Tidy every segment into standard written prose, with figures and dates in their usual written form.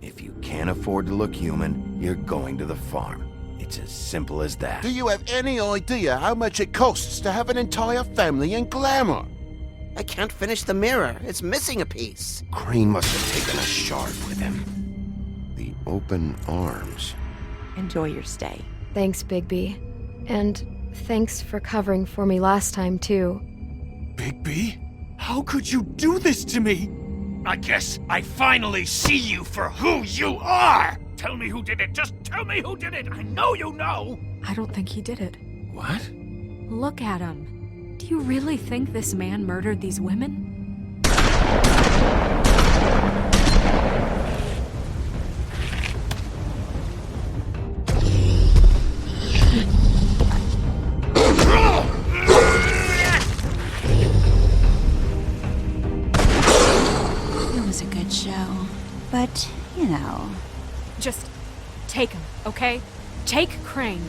If you can't afford to look human, you're going to the farm. It's as simple as that. Do you have any idea how much it costs to have an entire family in glamour? I can't finish the mirror. It's missing a piece. Crane must have taken a shard with him. The open arms. Enjoy your stay. Thanks, Bigby. And thanks for covering for me last time, too. Bigby? How could you do this to me? I guess I finally see you for who you are! Tell me who did it! Just tell me who did it! I know you know! I don't think he did it. What? Look at him. Do you really think this man murdered these women? It was a good show. But, you know... Just take him, okay? Take Crane.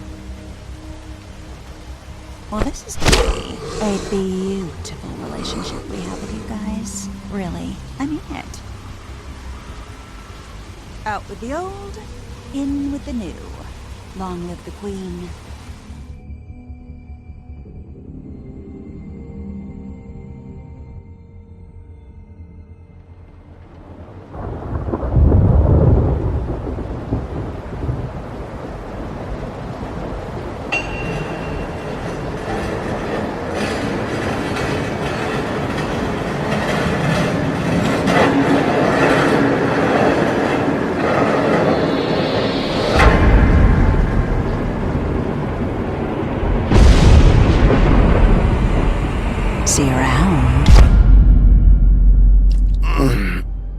Well, this is gonna be a beautiful relationship we have with you guys. Really. I mean it. Out with the old, in with the new. Long live the Queen. See you around.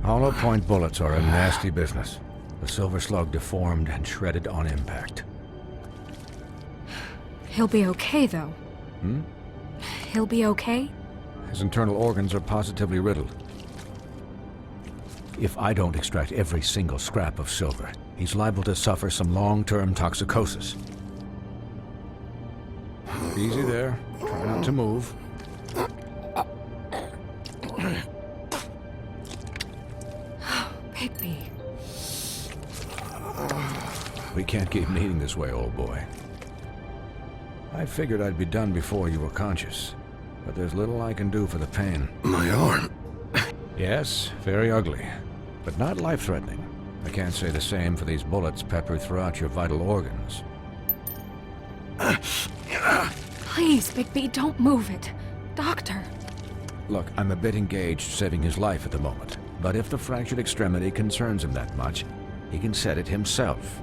Hollow point bullets are a nasty business. The Silver Slug deformed and shredded on impact. He'll be okay, though. He'll be okay? His internal organs are positively riddled. If I don't extract every single scrap of silver, he's liable to suffer some long-term toxicosis. Easy there. Try not to move. Bigby. We can't keep meeting this way, old boy. I figured I'd be done before you were conscious, but there's little I can do for the pain. My arm. Yes, very ugly, but not life-threatening. I can't say the same for these bullets peppered throughout your vital organs. Please, Bigby, don't move it. Doctor. Look, I'm a bit engaged saving his life at the moment, but if the fractured extremity concerns him that much, he can set it himself.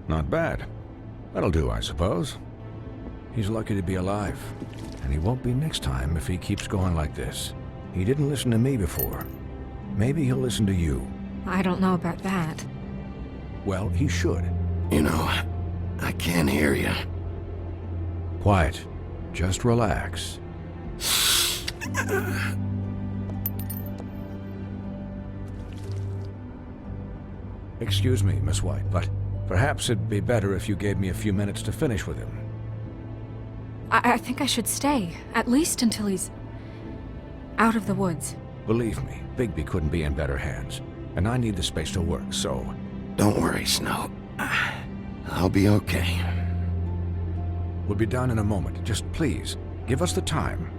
Not bad. That'll do, I suppose. He's lucky to be alive, and he won't be next time if he keeps going like this. He didn't listen to me before. Maybe he'll listen to you. I don't know about that. Well, he should. You know, I can't hear you. Quiet. Just relax. Excuse me, Miss White, but perhaps it'd be better if you gave me a few minutes to finish with him. I think I should stay, at least until he's out of the woods. Believe me, Bigby couldn't be in better hands, and I need the space to work, so... Don't worry, Snow. I'll be okay. We'll be done in a moment. Just please, give us the time.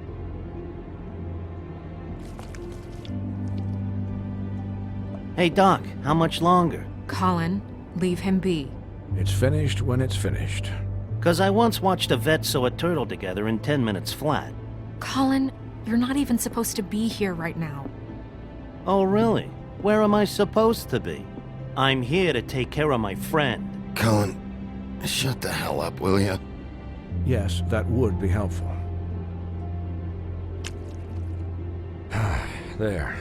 Hey, Doc, how much longer? Colin, leave him be. It's finished when it's finished. 'Cause I once watched a vet sew a turtle together in 10 minutes flat. Colin, you're not even supposed to be here right now. Oh, really? Where am I supposed to be? I'm here to take care of my friend. Colin, shut the hell up, will ya? Yes, that would be helpful. There.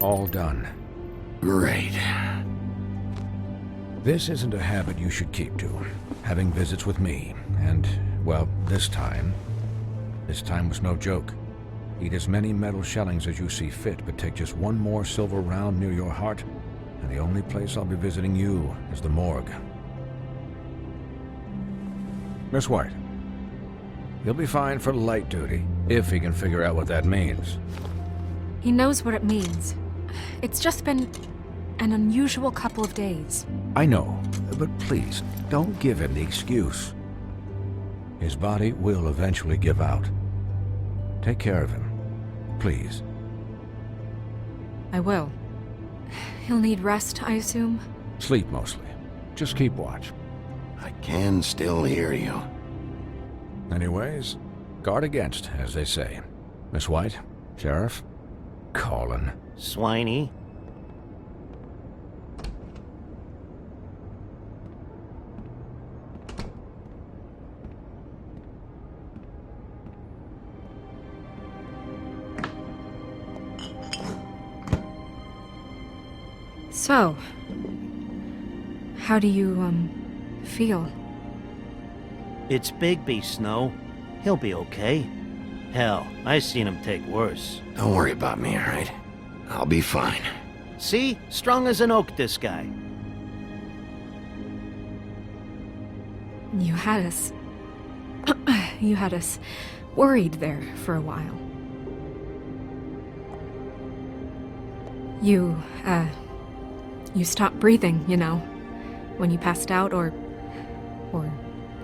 All done. Great. This isn't a habit you should keep to. Having visits with me. And, well, this time was no joke. Eat as many metal shellings as you see fit, but take just one more silver round near your heart, and the only place I'll be visiting you is the morgue. Miss White, he'll be fine for light duty, if he can figure out what that means. He knows what it means. It's just been an unusual couple of days. I know, but please, don't give him the excuse. His body will eventually give out. Take care of him, please. I will. He'll need rest, I assume? Sleep mostly. Just keep watch. I can still hear you. Anyways, guard against, as they say. Miss White, Sheriff, Colin. Swiney. So, how do you, feel? It's Bigby, Snow. He'll be okay. Hell, I seen him take worse. Don't worry about me, alright? I'll be fine. See? Strong as an oak, this guy. You had us... you had us worried there for a while. You stopped breathing, you know, when you passed out or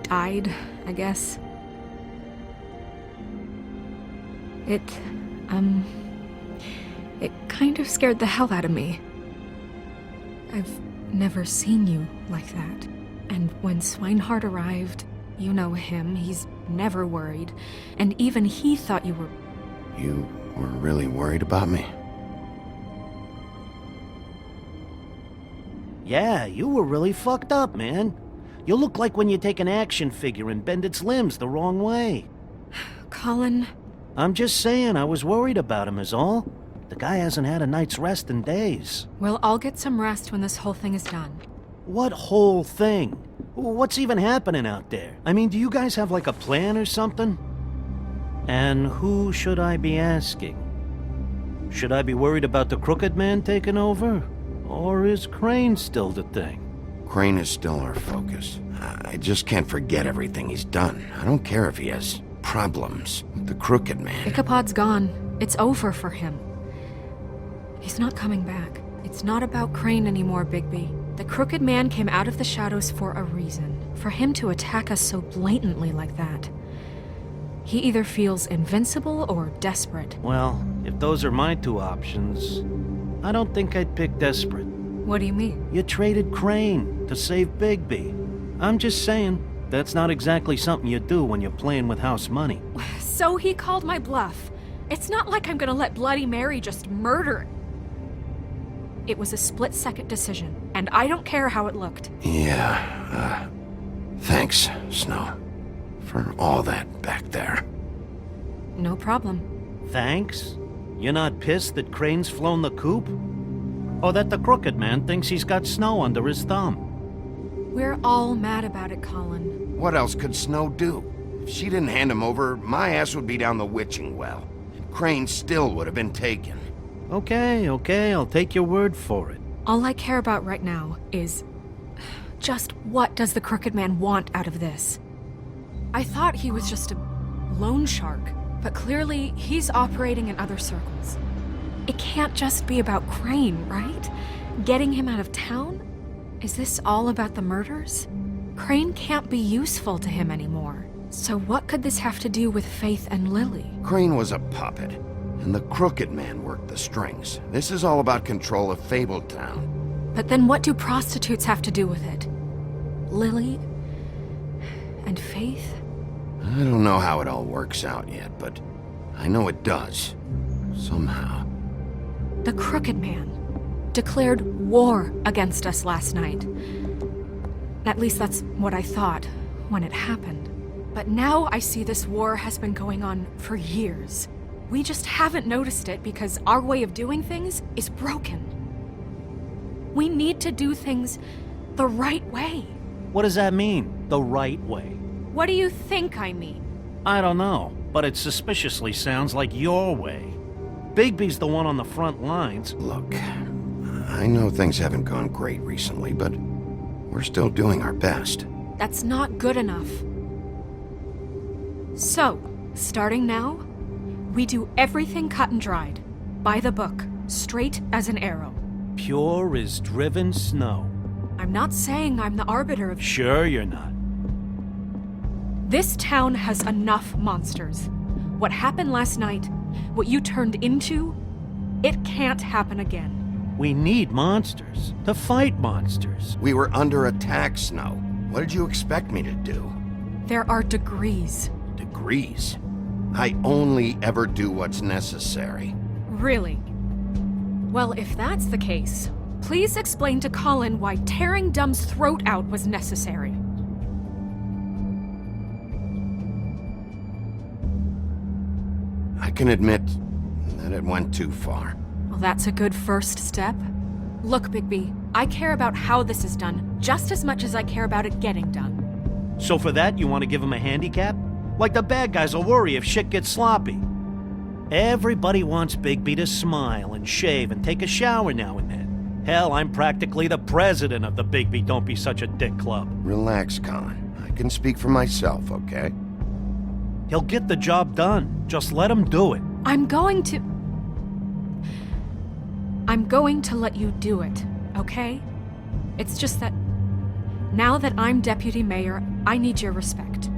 died, I guess. It kind of scared the hell out of me. I've never seen you like that. And when Swinehart arrived, you know him, he's never worried. And even he thought you were... You were really worried about me? Yeah, you were really fucked up, man. You look like when you take an action figure and bend its limbs the wrong way. Colin... I'm just saying, I was worried about him is all. The guy hasn't had a night's rest in days. Well, I'll get some rest when this whole thing is done. What whole thing? What's even happening out there? I mean, do you guys have like a plan or something? And who should I be asking? Should I be worried about the Crooked Man taking over? Or is Crane still the thing? Crane is still our focus. I just can't forget everything he's done. I don't care if he has problems with the Crooked Man. Ichabod's gone. It's over for him. He's not coming back. It's not about Crane anymore, Bigby. The Crooked Man came out of the shadows for a reason. For him to attack us so blatantly like that. He either feels invincible or desperate. Well, if those are my two options, I don't think I'd pick desperate. What do you mean? You traded Crane to save Bigby. I'm just saying, that's not exactly something you do when you're playing with house money. So he called my bluff. It's not like I'm gonna let Bloody Mary just murder. It was a split-second decision, and I don't care how it looked. Yeah, thanks, Snow, for all that back there. No problem. Thanks? You're not pissed that Crane's flown the coop? Or that the Crooked Man thinks he's got Snow under his thumb? We're all mad about it, Colin. What else could Snow do? If she didn't hand him over, my ass would be down the witching well. And Crane still would have been taken. Okay, I'll take your word for it. All I care about right now is just what does the Crooked Man want out of this? I thought he was just a loan shark, but clearly he's operating in other circles. It can't just be about Crane, right? Getting him out of town? Is this all about the murders? Crane can't be useful to him anymore. So what could this have to do with Faith and Lily? Crane was a puppet, and the Crooked Man worked the strings. This is all about control of Fabletown. But then what do prostitutes have to do with it? Lily? And Faith? I don't know how it all works out yet, but I know it does. Somehow. The Crooked Man declared war against us last night. At least that's what I thought when it happened. But now I see this war has been going on for years. We just haven't noticed it because our way of doing things is broken. We need to do things the right way. What does that mean, the right way? What do you think I mean? I don't know, but it suspiciously sounds like your way. Bigby's the one on the front lines. Look, I know things haven't gone great recently, but we're still doing our best. That's not good enough. So, starting now, we do everything cut and dried. By the book, straight as an arrow. Pure as driven snow. I'm not saying I'm the arbiter of... Sure you're not. This town has enough monsters. What happened last night, what you turned into, it can't happen again. We need monsters to fight monsters. We were under attack, Snow. What did you expect me to do? There are degrees. Degrees? I only ever do what's necessary. Really? Well, if that's the case, please explain to Colin why tearing Dumb's throat out was necessary. I can admit that it went too far. Well, that's a good first step. Look, Bigby, I care about how this is done just as much as I care about it getting done. So for that, you want to give him a handicap? Like the bad guys will worry if shit gets sloppy. Everybody wants Bigby to smile and shave and take a shower now and then. Hell, I'm practically the president of the Bigby Don't Be Such a Dick Club. Relax, Colin. I can speak for myself, okay? He'll get the job done. Just let him do it. I'm going to let you do it, okay? It's just that now that I'm deputy mayor, I need your respect.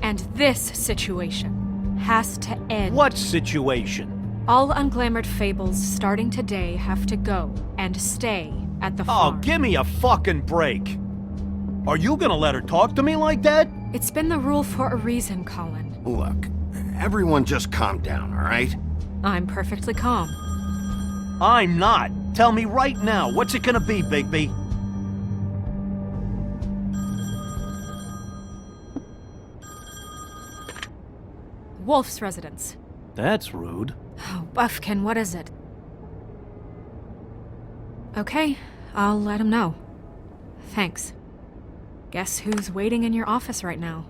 And this situation has to end. What situation? All unglamored fables starting today have to go and stay at the farm. Oh, give me a fucking break. Are you gonna let her talk to me like that? It's been the rule for a reason, Colin. Look, everyone just calm down, all right? I'm perfectly calm. I'm not. Tell me right now, what's it gonna be, Bigby? Wolf's residence. That's rude. Oh, Buffkin, what is it? Okay, I'll let him know. Thanks. Guess who's waiting in your office right now?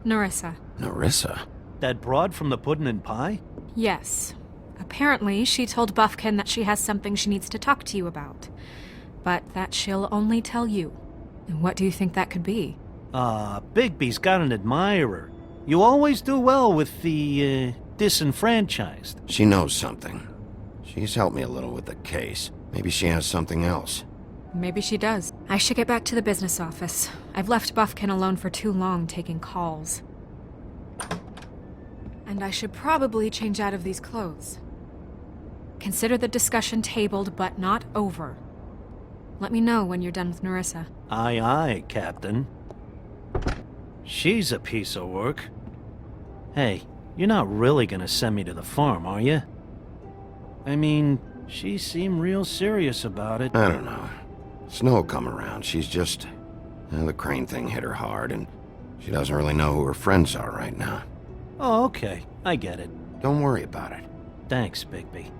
Nerissa. Nerissa? That broad from the Puddin' and Pie? Yes. Apparently, she told Buffkin that she has something she needs to talk to you about. But that she'll only tell you. And what do you think that could be? Bigby's got an admirer. You always do well with the, disenfranchised. She knows something. She's helped me a little with the case. Maybe she has something else. Maybe she does. I should get back to the business office. I've left Buffkin alone for too long taking calls. And I should probably change out of these clothes. Consider the discussion tabled, but not over. Let me know when you're done with Nerissa. Aye, aye, Captain. She's a piece of work. Hey, you're not really gonna send me to the farm, are you? I mean, she seemed real serious about it. I don't know. Snow come around. She's just... the Crane thing hit her hard, and she doesn't really know who her friends are right now. Oh, okay. I get it. Don't worry about it. Thanks, Bigby.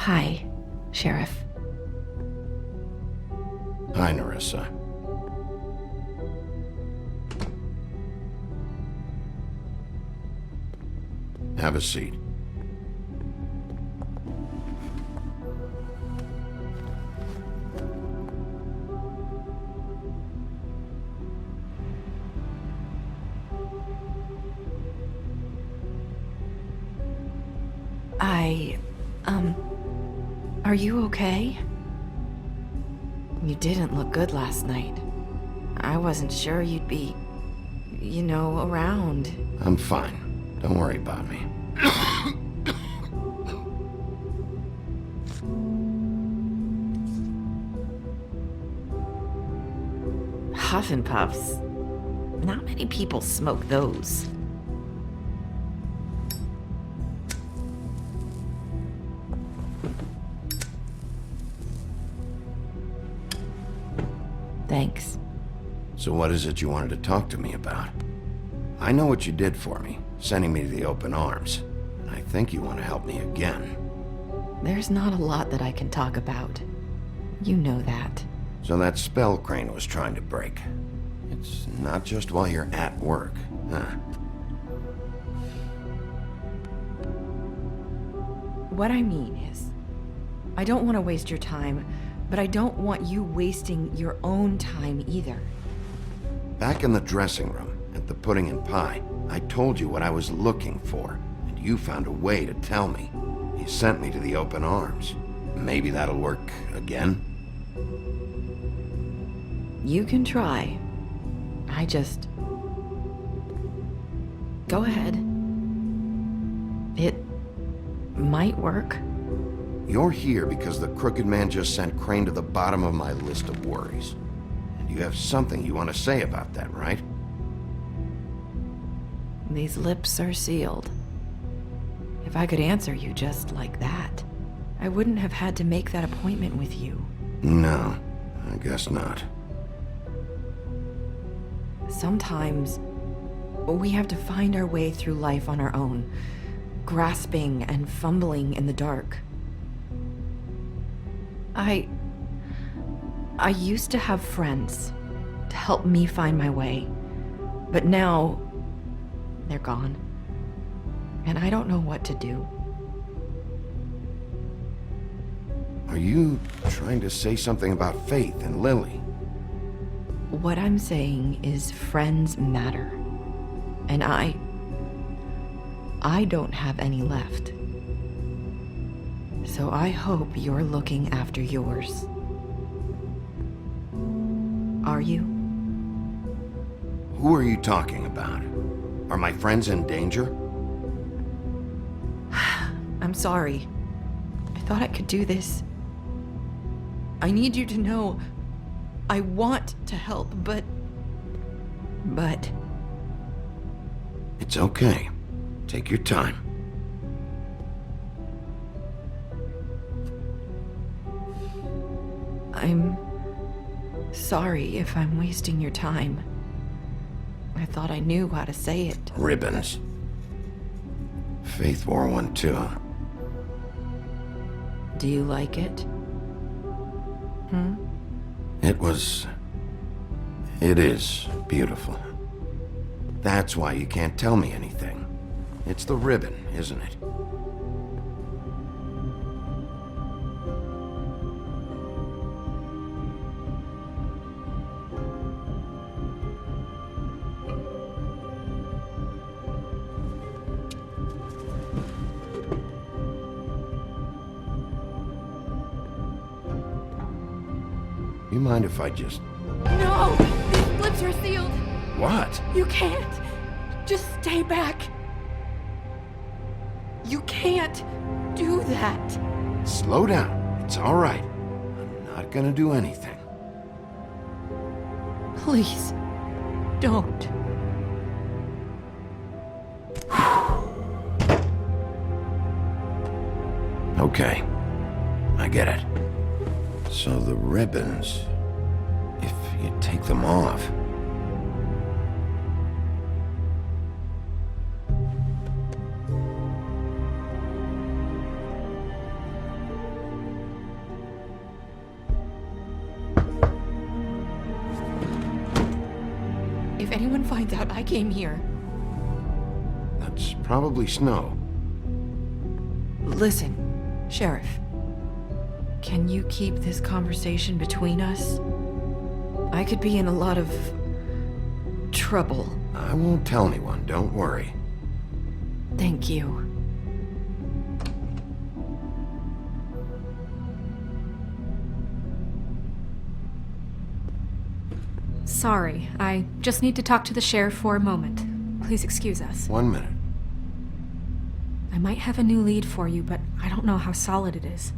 Hi, Sheriff. Hi, Nerissa. Have a seat. Are you okay? You didn't look good last night. I wasn't sure you'd be, around. I'm fine. Don't worry about me. Huff and Puffs. Not many people smoke those. Thanks. So what is it you wanted to talk to me about? I know what you did for me, sending me to the open arms. And I think you want to help me again. There's not a lot that I can talk about. You know that. So that spell Crane was trying to break. It's not just while you're at work, huh? What I mean is, I don't want to waste your time, but I don't want you wasting your own time either. Back in the dressing room, at the pudding and pie, I told you what I was looking for, and you found a way to tell me. You sent me to the open arms. Maybe that'll work again? You can try. I just... Go ahead. It might work. You're here because the crooked man just sent Crane to the bottom of my list of worries. And you have something you want to say about that, right? These lips are sealed. If I could answer you just like that, I wouldn't have had to make that appointment with you. No, I guess not. Sometimes we have to find our way through life on our own, grasping and fumbling in the dark. I used to have friends to help me find my way, but now they're gone, and I don't know what to do. Are you trying to say something about Faith and Lily? What I'm saying is friends matter, and I don't have any left. So I hope you're looking after yours. Are you? Who are you talking about? Are my friends in danger? I'm sorry. I thought I could do this. I need you to know I want to help, but... It's okay. Take your time. I'm sorry if I'm wasting your time. I thought I knew how to say it. Ribbons. Faith wore one too. Do you like it? It is beautiful. That's why you can't tell me anything. It's the ribbon, isn't it? You mind if I just... No! These lips are sealed! What? You can't! Just stay back! You can't do that! Slow down. It's all right. I'm not gonna do anything. Please, don't. Okay. I get it. So the ribbons... if you take them off... If anyone finds out I came here... That's probably Snow. Listen, Sheriff. Can you keep this conversation between us? I could be in a lot of... trouble. I won't tell anyone, don't worry. Thank you. Sorry, I just need to talk to the sheriff for a moment. Please excuse us. 1 minute. I might have a new lead for you, but I don't know how solid it is.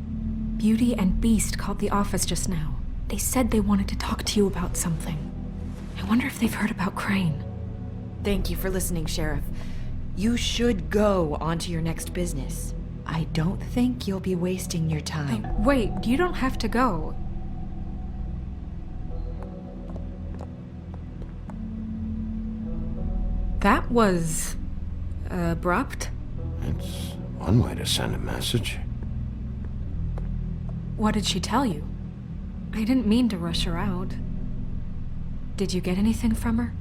Beauty and Beast called the office just now. They said they wanted to talk to you about something. I wonder if they've heard about Crane. Thank you for listening, Sheriff. You should go on to your next business. I don't think you'll be wasting your time. Wait, you don't have to go. That was... abrupt? It's one way to send a message. What did she tell you? I didn't mean to rush her out. Did you get anything from her?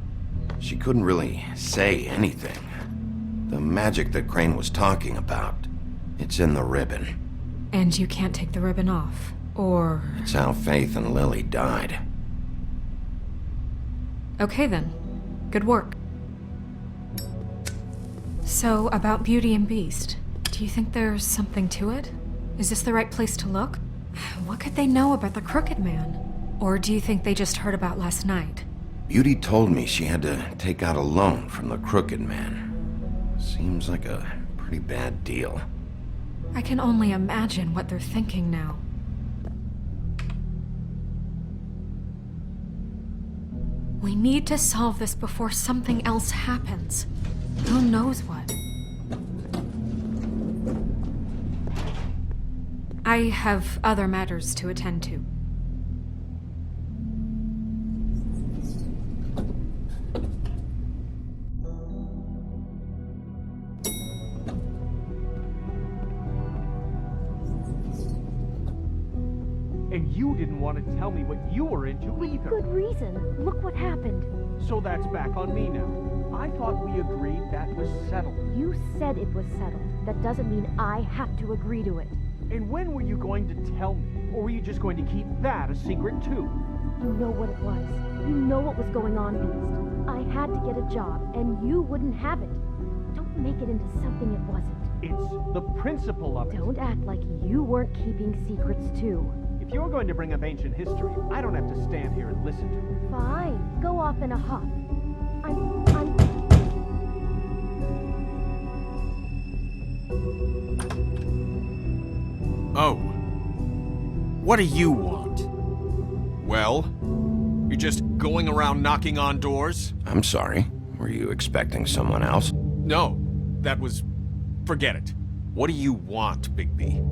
She couldn't really say anything. The magic that Crane was talking about, it's in the ribbon. And you can't take the ribbon off, or... It's how Faith and Lily died. Okay then. Good work. So, about Beauty and Beast, do you think there's something to it? Is this the right place to look? What could they know about the Crooked Man? Or do you think they just heard about last night? Beauty told me she had to take out a loan from the Crooked Man. Seems like a pretty bad deal. I can only imagine what they're thinking now. We need to solve this before something else happens. Who knows what? I have other matters to attend to. And you didn't want to tell me what you were into either. Good reason. Look what happened. So that's back on me now. I thought we agreed that was settled. You said it was settled. That doesn't mean I have to agree to it. And when were you going to tell me? Or were you just going to keep that a secret too? You know what it was. You know what was going on, Beast. I had to get a job, and you wouldn't have it. Don't make it into something it wasn't. It's the principle of it. Don't act like you weren't keeping secrets too. If you're going to bring up ancient history, I don't have to stand here and listen to it. Fine. Go off in a huff. I'm... Oh. What do you want? Well, you're just going around knocking on doors? I'm sorry. Were you expecting someone else? No, that was... forget it. What do you want, Bigby?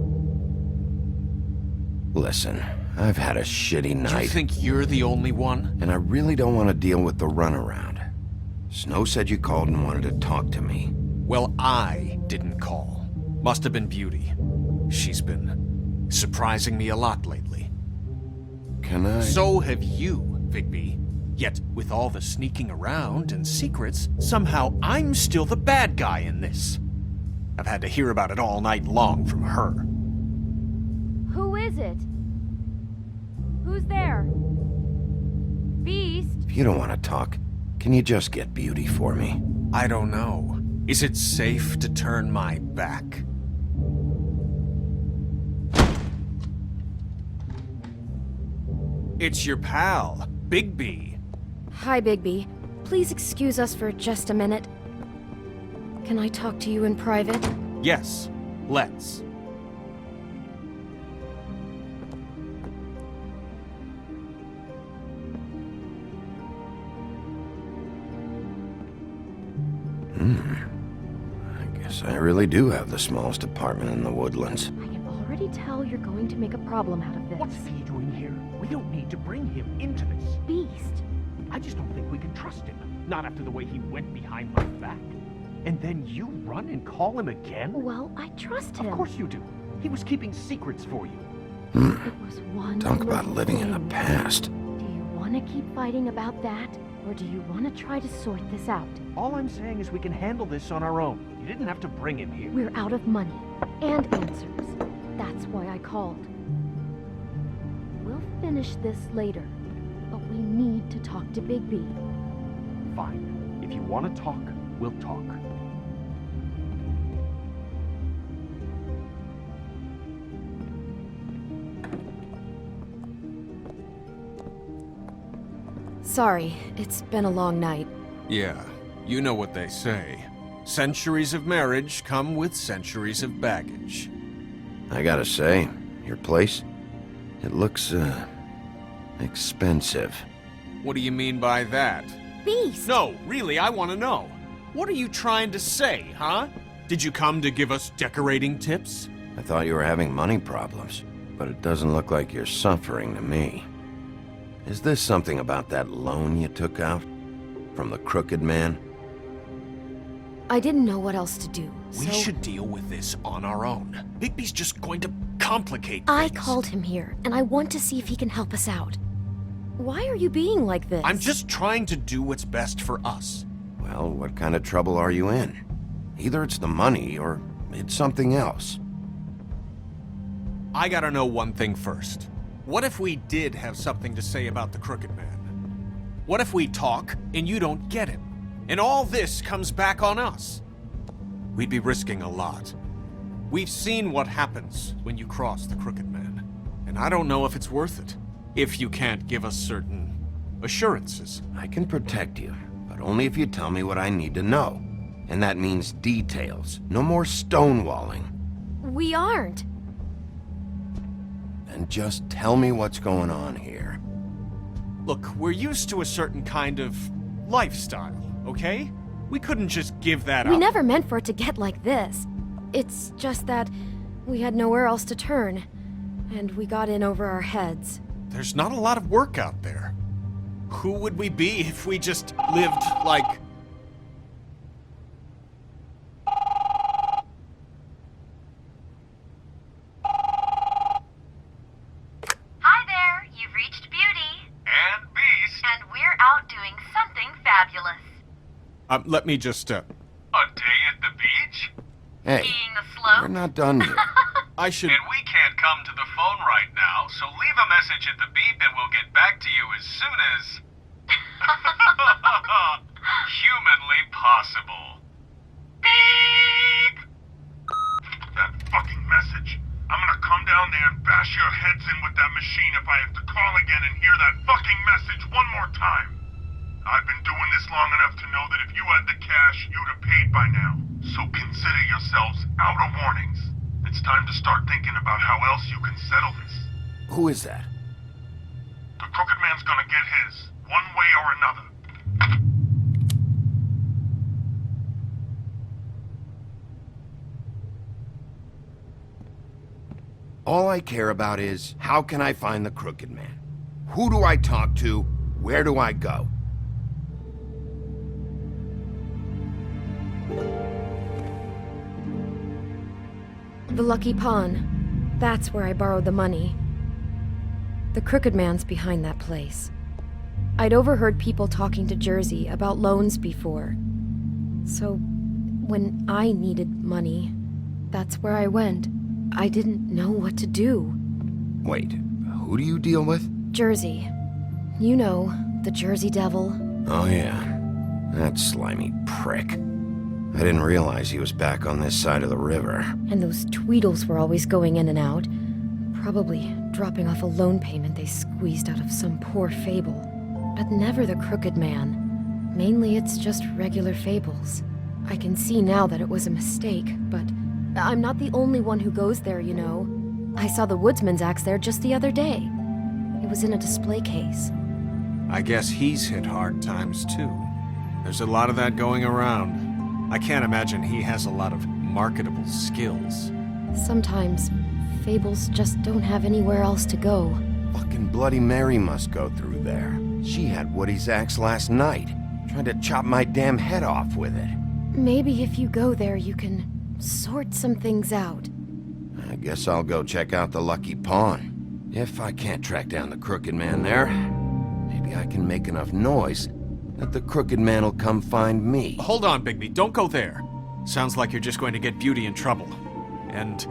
Listen, I've had a shitty night. Do you think you're the only one? And I really don't want to deal with the runaround. Snow said you called and wanted to talk to me. Well, I didn't call. Must have been Beauty. She's been surprising me a lot lately. Can I... So have you, Bigby. Yet, with all the sneaking around and secrets, somehow I'm still the bad guy in this. I've had to hear about it all night long from her. Who is it? Who's there? Beast? If you don't want to talk, can you just get Beauty for me? I don't know. Is it safe to turn my back? It's your pal, Bigby. Hi, Bigby. Please excuse us for just a minute. Can I talk to you in private? Yes, let's. I guess I really do have the smallest apartment in the Woodlands. I can already tell you're going to make a problem out of this. What's he doing here? We don't need to bring him into this. Beast? I just don't think we can trust him. Not after the way he went behind my back. And then you run and call him again? Well, I trust him. Of course you do. He was keeping secrets for you. It was one Talk about little living in the thing. past. Do you want want to keep fighting about that? Or do you want to try to sort this out? All I'm saying is we can handle this on our own. You didn't have to bring him here. We're out of money and answers. That's why I called. We'll finish this later, but we need to talk to Bigby. Fine. If you want to talk, we'll talk. Sorry, it's been a long night. Yeah, you know what they say. Centuries of marriage come with centuries of baggage. I gotta say, your place, it looks, expensive. What do you mean by that? Beast! No, really, I want to know. What are you trying to say, huh? Did you come to give us decorating tips? I thought you were having money problems, but it doesn't look like you're suffering to me. Is this something about that loan you took out? From the crooked man? I didn't know what else to do, We so should deal with this on our own. Bigby's just going to complicate I things. called him here, and I want to see if he can help us out. Why are you being like this? I'm just trying to do what's best for us. Well, what kind of trouble are you in? Either it's the money, or it's something else. I gotta know one thing first. What if we did have something to say about the Crooked Man? What if we talk and you don't get him? And all this comes back on us? We'd be risking a lot. We've seen what happens when you cross the Crooked Man. And I don't know if it's worth it. If you can't give us certain assurances. I can protect you, but only if you tell me what I need to know. And that means details. No more stonewalling. We aren't. And just tell me what's going on here. Look, we're used to a certain kind of lifestyle, okay? We couldn't just give that up. We never meant for it to get like this. It's just that we had nowhere else to turn, and we got in over our heads. There's not a lot of work out there. Who would we be if we just lived like... Hi there, you've reached Beauty. And Beast. And we're out doing something fabulous. Let me just, A day at the beach? Hey, Skiing the slope. we're not done yet. I should... And we can't come to the phone right now, so leave a message at the beep and we'll get back to you as soon as... humanly possible. Beep! That fucking message. I'm gonna come down there and bash your heads in with that machine if I have to call again and hear that fucking message one more time. I've been doing this long enough to know that if you had the cash, you'd have paid by now. So consider yourselves out of warnings. It's time to start thinking about how else you can settle this. Who is that? The Crooked Man's gonna get his, one way or another. All I care about is, how can I find the Crooked Man? Who do I talk to? Where do I go? The Lucky Pawn. That's where I borrowed the money. The Crooked Man's behind that place. I'd overheard people talking to Jersey about loans before. So, when I needed money, that's where I went. I didn't know what to do. Wait, who do you deal with? Jersey. You know, the Jersey Devil. Oh yeah, that slimy prick. I didn't realize he was back on this side of the river. And those Tweedles were always going in and out. Probably dropping off a loan payment they squeezed out of some poor fable. But never the Crooked Man. Mainly it's just regular fables. I can see now that it was a mistake, but I'm not the only one who goes there, you know. I saw the woodsman's axe there just the other day. It was in a display case. I guess he's hit hard times too. There's a lot of that going around. I can't imagine he has a lot of marketable skills. Sometimes, fables just don't have anywhere else to go. Fucking Bloody Mary must go through there. She had Woody's axe last night. Tried to chop my damn head off with it. Maybe if you go there, you can sort some things out. I guess I'll go check out the Lucky Pawn. If I can't track down the Crooked Man there, Maybe I can make enough noise that the Crooked Man will come find me. Hold on, Bigby. Don't go there. Sounds like you're just going to get Beauty in trouble. And...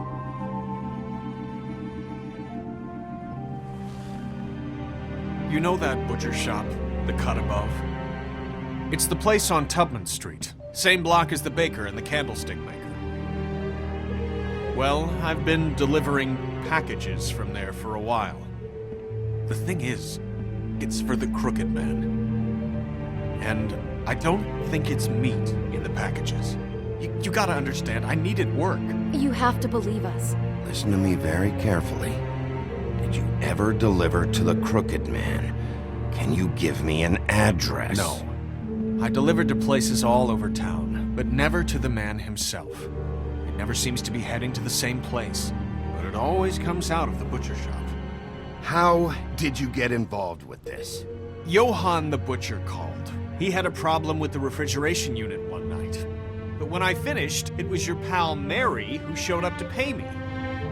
you know that butcher shop, the cut above? It's the place on Tubman Street. Same block as the baker and the candlestick maker. Well, I've been delivering packages from there for a while. The thing is, it's for the Crooked Man. And I don't think it's meat in the packages. You gotta understand, I needed work. You have to believe us. Listen to me very carefully. Did you ever deliver to the Crooked Man? Can you give me an address? No. I delivered to places all over town, but never to the man himself. It never seems to be heading to the same place, but it always comes out of the butcher shop. How did you get involved with this? Johann the butcher called. He had a problem with the refrigeration unit one night. But when I finished, it was your pal Mary who showed up to pay me.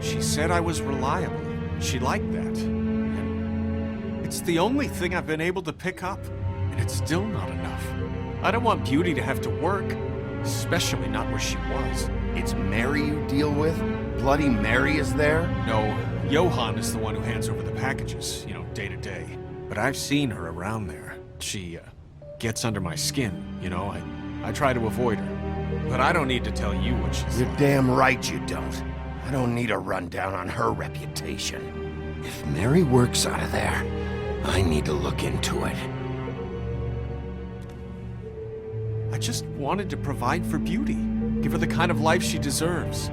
She said I was reliable. She liked that. And it's the only thing I've been able to pick up, and it's still not enough. I don't want Beauty to have to work, especially not where she was. It's Mary you deal with? Bloody Mary is there? No, Johann is the one who hands over the packages, day to day. But I've seen her around there. She, gets under my skin, I try to avoid her. But I don't need to tell you what she's You're like. damn right you don't. I don't need a rundown on her reputation. If Mary works out of there, I need to look into it. I just wanted to provide for Beauty. Give her the kind of life she deserves.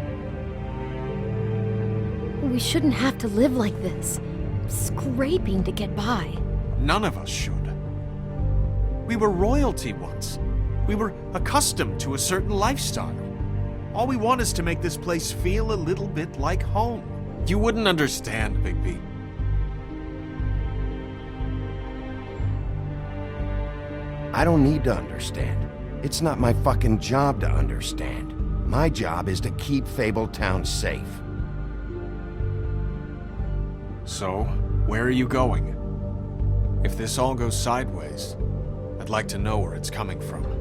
We shouldn't have to live like this, scraping to get by. None of us should. We were royalty once. We were accustomed to a certain lifestyle. All we want is to make this place feel a little bit like home. You wouldn't understand, Bigby. I don't need to understand. It's not my fucking job to understand. My job is to keep Fabletown safe. So, where are you going? If this all goes sideways, I'd like to know where it's coming from.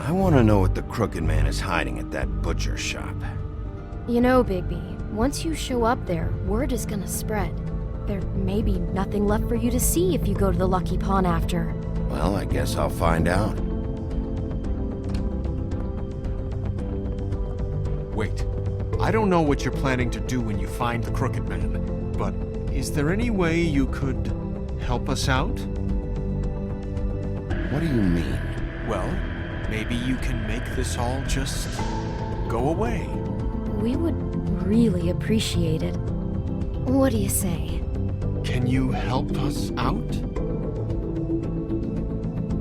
I want to know what the Crooked Man is hiding at that butcher shop. You know, Bigby, once you show up there, word is gonna spread. There may be nothing left for you to see if you go to the Lucky Pawn after. Well, I guess I'll find out. Wait, I don't know what you're planning to do when you find the Crooked Man, but is there any way you could help us out? What do you mean? Well, maybe you can make this all just go away. We would really appreciate it. What do you say? Can you help us out?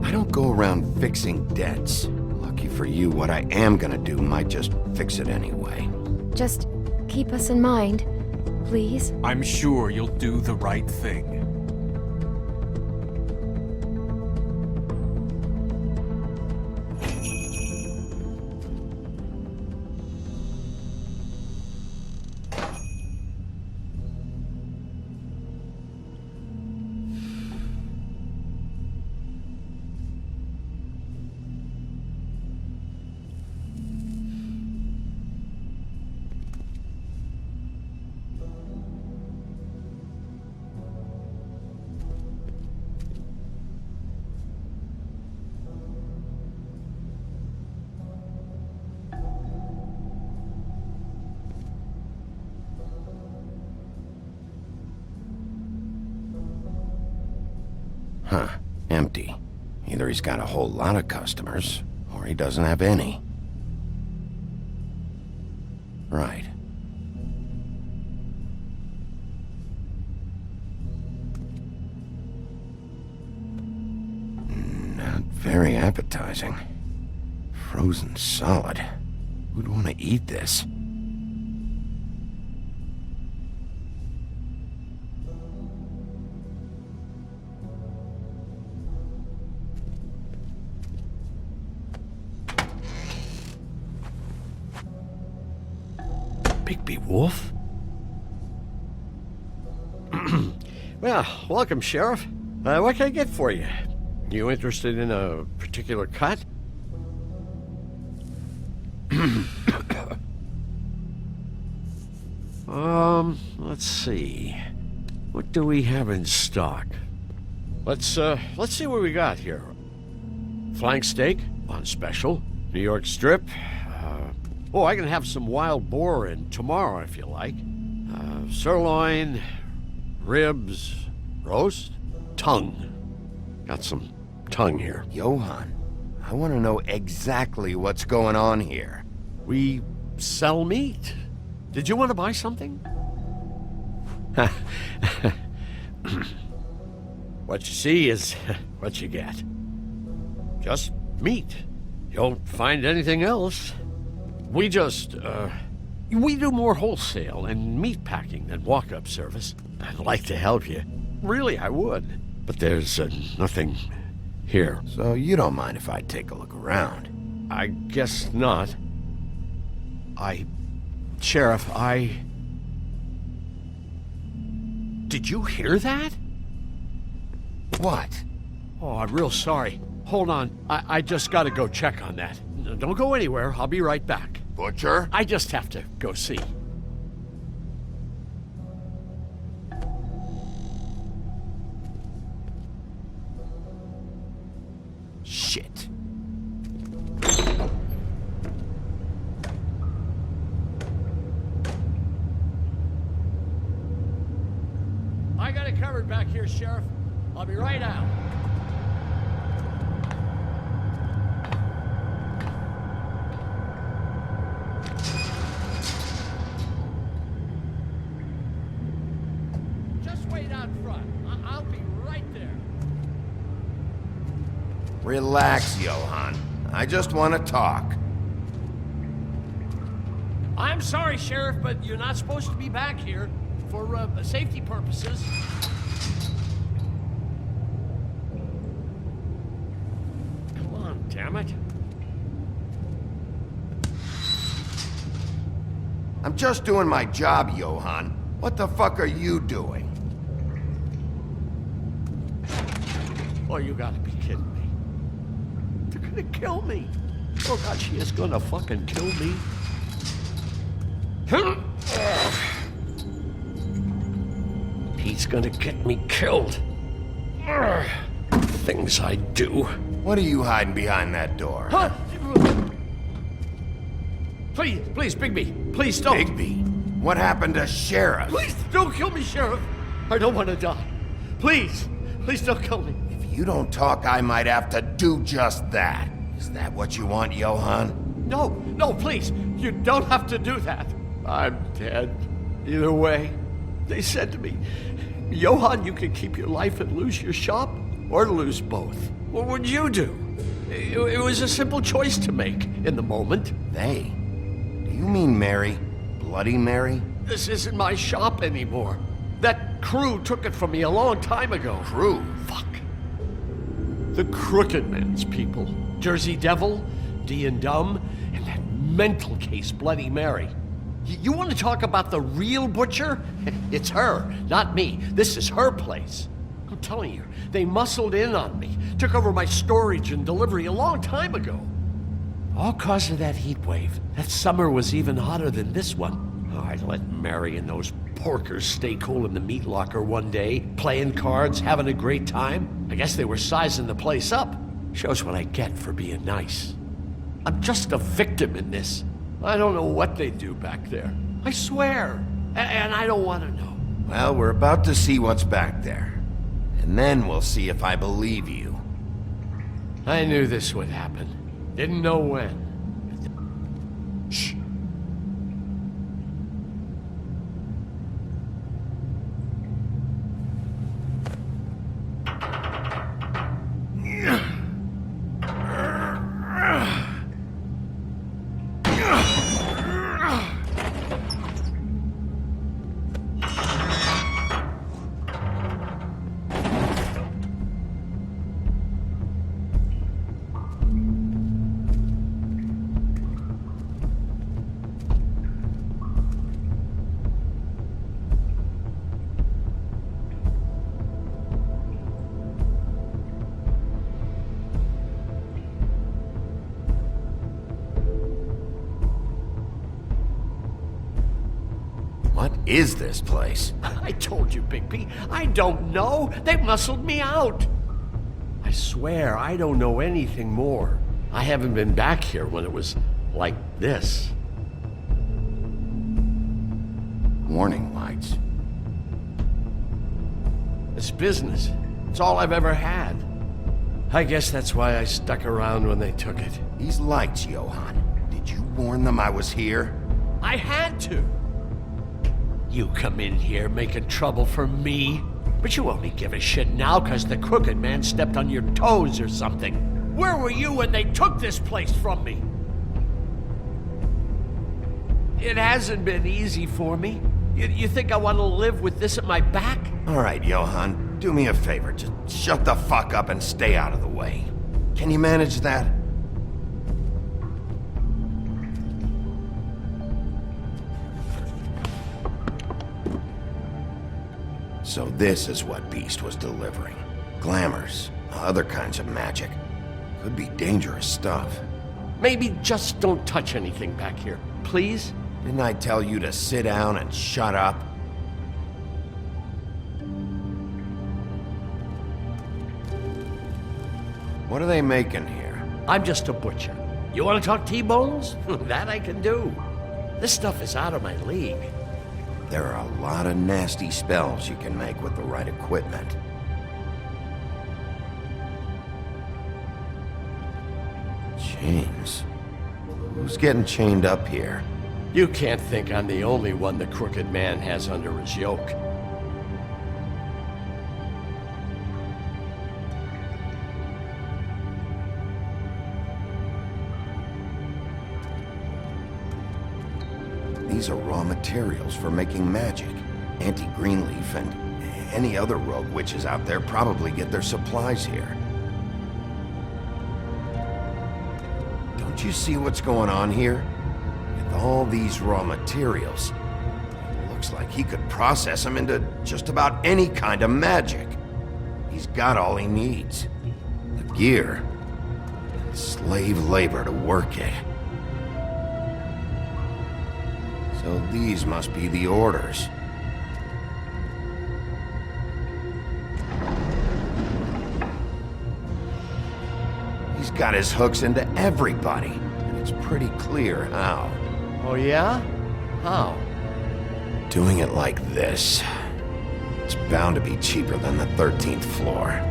I don't go around fixing debts. Lucky for you, what I am gonna do might just fix it anyway. Just keep us in mind, please. I'm sure you'll do the right thing. Huh. Empty. Either he's got a whole lot of customers, or he doesn't have any. Right. Not very appetizing. Frozen solid. Who'd want to eat this? Bigby Wolf? Well, welcome, Sheriff. What can I get for you? You interested in a particular cut? Let's see. What do we have in stock? Let's see what we got here. Flank steak on special. New York strip. I can have some wild boar in tomorrow if you like. Sirloin, ribs, roast, tongue. Got some tongue here. Johann, I want to know exactly what's going on here. We sell meat. Did you want to buy something? What you see is what you get. Just meat. You don't find anything else. We do more wholesale and meat packing than walk-up service. I'd like to help you. Really, I would. But there's nothing here. So you don't mind if I take a look around? I guess not. Sheriff, Did you hear that? What? Oh, I'm real sorry. Hold on. I just gotta go check on that. Don't go anywhere. I'll be right back. Butcher? I just have to go see. Shit. I got it covered back here, Sheriff. I'll be right out. Just wait out front. I'll be right there. Relax, Johann. I just want to talk. I'm sorry, Sheriff, but you're not supposed to be back here for safety purposes. Come on, damn it. I'm just doing my job, Johann. What the fuck are you doing? Oh, you gotta be kidding me. They're gonna kill me. Oh, God, she is gonna fucking kill me. He's gonna get me killed. Things I do. What are you hiding behind that door? Huh? Please, Bigby. Please don't. Bigby? What happened to Sheriff? Please don't kill me, Sheriff. I don't want to die. Please don't kill me. If you don't talk, I might have to do just that. Is that what you want, Johann? No, please. You don't have to do that. I'm dead. Either way. They said to me, Johann, you can keep your life and lose your shop, or lose both. What would you do? It was a simple choice to make in the moment. They? Do you mean Mary? Bloody Mary? This isn't my shop anymore. That crew took it from me a long time ago. Crew? Fuck. The Crooked Man's people. Jersey Devil, D and Dumb, and that mental case, Bloody Mary. You want to talk about the real butcher? It's her, not me. This is her place. I'm telling you, they muscled in on me, took over my storage and delivery a long time ago. All cause of that heat wave. That summer was even hotter than this one. Oh, I let Mary and those porkers stay cool in the meat locker one day, playing cards, having a great time. I guess they were sizing the place up. Shows what I get for being nice. I'm just a victim in this. I don't know what they do back there. I swear. And I don't want to know. Well, we're about to see what's back there. And then we'll see if I believe you. I knew this would happen. Didn't know when. Shh. What is this place? I told you, Bigby. I don't know. They muscled me out. I swear, I don't know anything more. I haven't been back here when it was like this. Warning lights. It's business. It's all I've ever had. I guess that's why I stuck around when they took it. These lights, Johann. Did you warn them I was here? I had to. You come in here making trouble for me, but you only give a shit now because the Crooked Man stepped on your toes or something. Where were you when they took this place from me? It hasn't been easy for me. You think I want to live with this at my back? All right, Johann, do me a favor. Just shut the fuck up and stay out of the way. Can you manage that? So this is what Beast was delivering. Glamours, other kinds of magic. Could be dangerous stuff. Maybe just don't touch anything back here, please? Didn't I tell you to sit down and shut up? What are they making here? I'm just a butcher. You want to talk T-bones? That I can do. This stuff is out of my league. There are a lot of nasty spells you can make with the right equipment. Chains? Who's getting chained up here? You can't think I'm the only one the Crooked Man has under his yoke. These are raw materials for making magic. Auntie Greenleaf and any other rogue witches out there probably get their supplies here. Don't you see what's going on here? With all these raw materials, it looks like he could process them into just about any kind of magic. He's got all he needs. The gear, and slave labor to work it. So these must be the orders. He's got his hooks into everybody, and it's pretty clear how. Oh yeah? How? Doing it like this. It's bound to be cheaper than the 13th floor.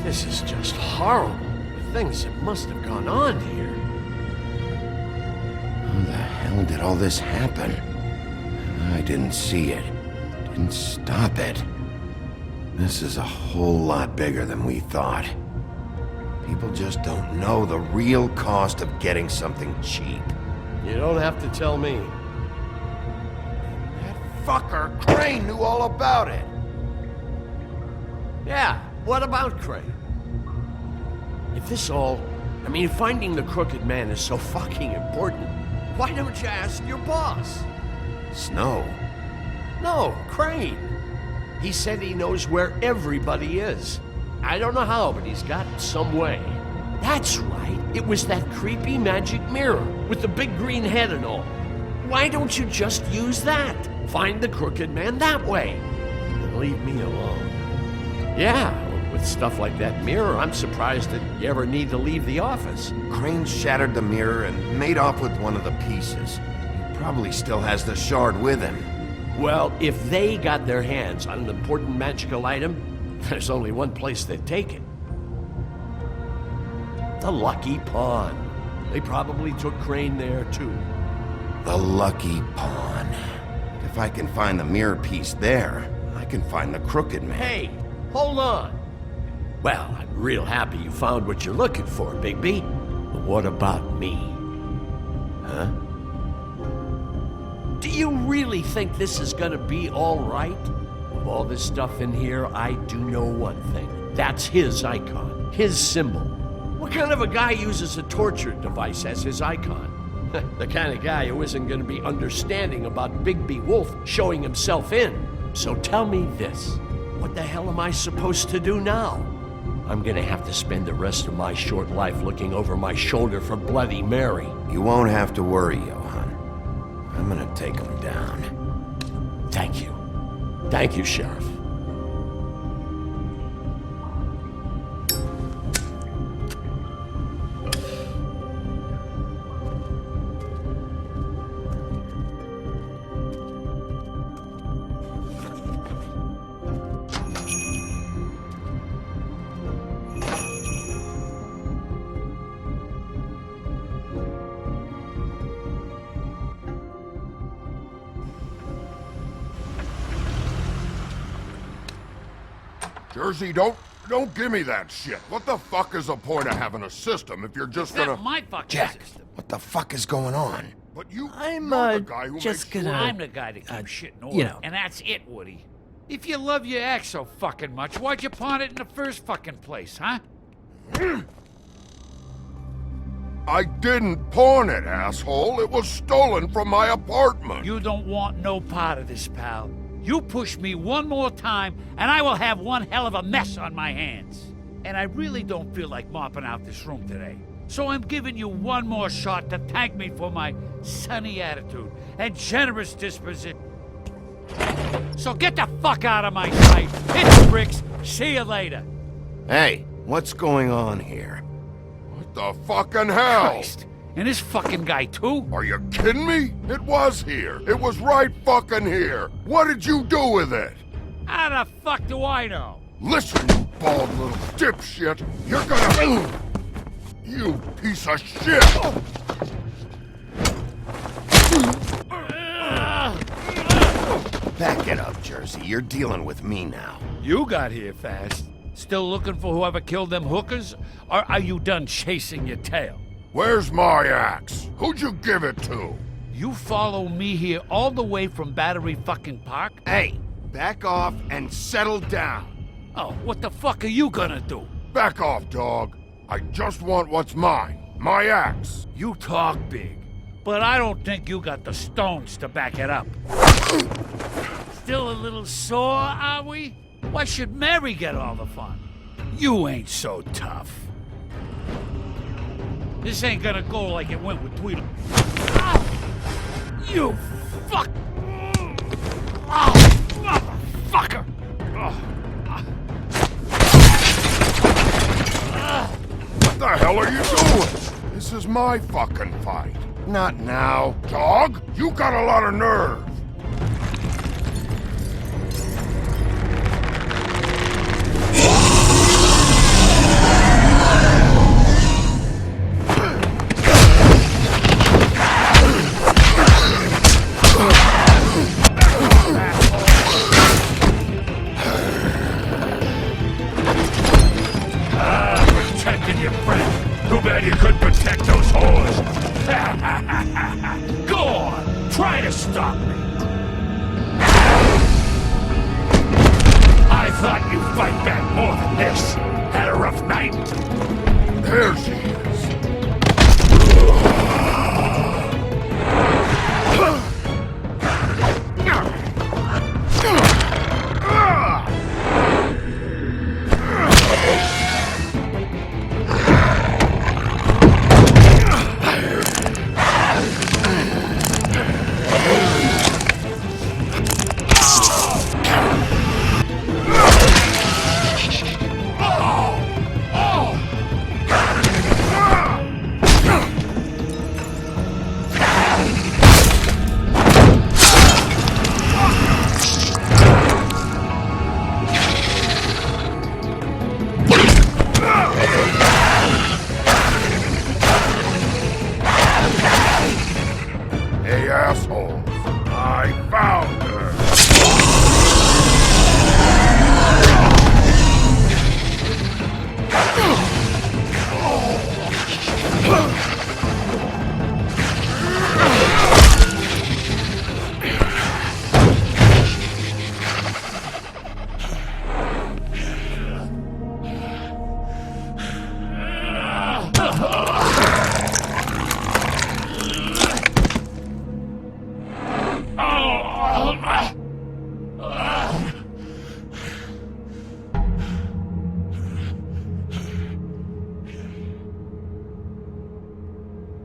This is just horrible. The things that must have gone on here. How the hell did all this happen? I didn't see it. Didn't stop it. This is a whole lot bigger than we thought. People just don't know the real cost of getting something cheap. You don't have to tell me. That fucker Crane knew all about it. Yeah, what about Crane? If this all... I mean, finding the Crooked Man is so fucking important, why don't you ask your boss? Snow? No, Crane. He said he knows where everybody is. I don't know how, but he's got some way. That's right. It was that creepy magic mirror with the big green head and all. Why don't you just use that? Find the Crooked Man that way. And leave me alone. Yeah, with stuff like that mirror, I'm surprised that you ever need to leave the office. Crane shattered the mirror and made off with one of the pieces. He probably still has the shard with him. Well, if they got their hands on an important magical item, there's only one place they'd take it. The Lucky Pawn. They probably took Crane there, too. The Lucky Pawn. If I can find the mirror piece there, I can find the Crooked Man. Hey, hold on. Well, I'm real happy you found what you're looking for, Bigby. But what about me? Huh? Do you really think this is gonna be all right? Of all this stuff in here, I do know one thing. That's his icon, his symbol. What kind of a guy uses a torture device as his icon? The kind of guy who isn't gonna be understanding about Bigby Wolf showing himself in. So tell me this, what the hell am I supposed to do now? I'm gonna have to spend the rest of my short life looking over my shoulder for Bloody Mary. You won't have to worry, Johann. I'm gonna take him down. Thank you. Thank you, Sheriff. Jersey, don't give me that shit. What the fuck is the point of having a system if you're just gonna... That's my fucking Jack, system. what the fuck is going on? But you're the guy who just makes gonna... I'm the guy that keeps shit in order, you know. and that's it, Woody. If you love your ex so fucking much, why'd you pawn it in the first fucking place, huh? I didn't pawn it, asshole. It was stolen from my apartment. You don't want no part of this, pal. You push me one more time, and I will have one hell of a mess on my hands. And I really don't feel like mopping out this room today. So I'm giving you one more shot to thank me for my sunny attitude and generous disposition. So get the fuck out of my sight. Hit the bricks. See you later. Hey, what's going on here? What the fucking hell? Christ. And this fucking guy, too? Are you kidding me? It was here. It was right fucking here. What did you do with it? How the fuck do I know? Listen, you bald little dipshit. You're gonna... You piece of shit! Back it up, Jersey. You're dealing with me now. You got here fast. Still looking for whoever killed them hookers? Or are you done chasing your tail? Where's my axe? Who'd you give it to? You follow me here all the way from Battery fucking Park? Hey, back off and settle down. Oh, what the fuck are you gonna do? Back off, dog. I just want what's mine. My axe. You talk big, but I don't think you got the stones to back it up. Still a little sore, are we? Why should Mary get all the fun? You ain't so tough. This ain't gonna go like it went with Tweedle. Ow! You fuck! Oh, motherfucker! What the hell are you doing? This is my fucking fight. Not now. Dog, you got a lot of nerve. Protecting your friend. Too bad you couldn't protect those whores. Go on, try to stop me. I thought you'd fight back more than this. Had a rough night. There she is.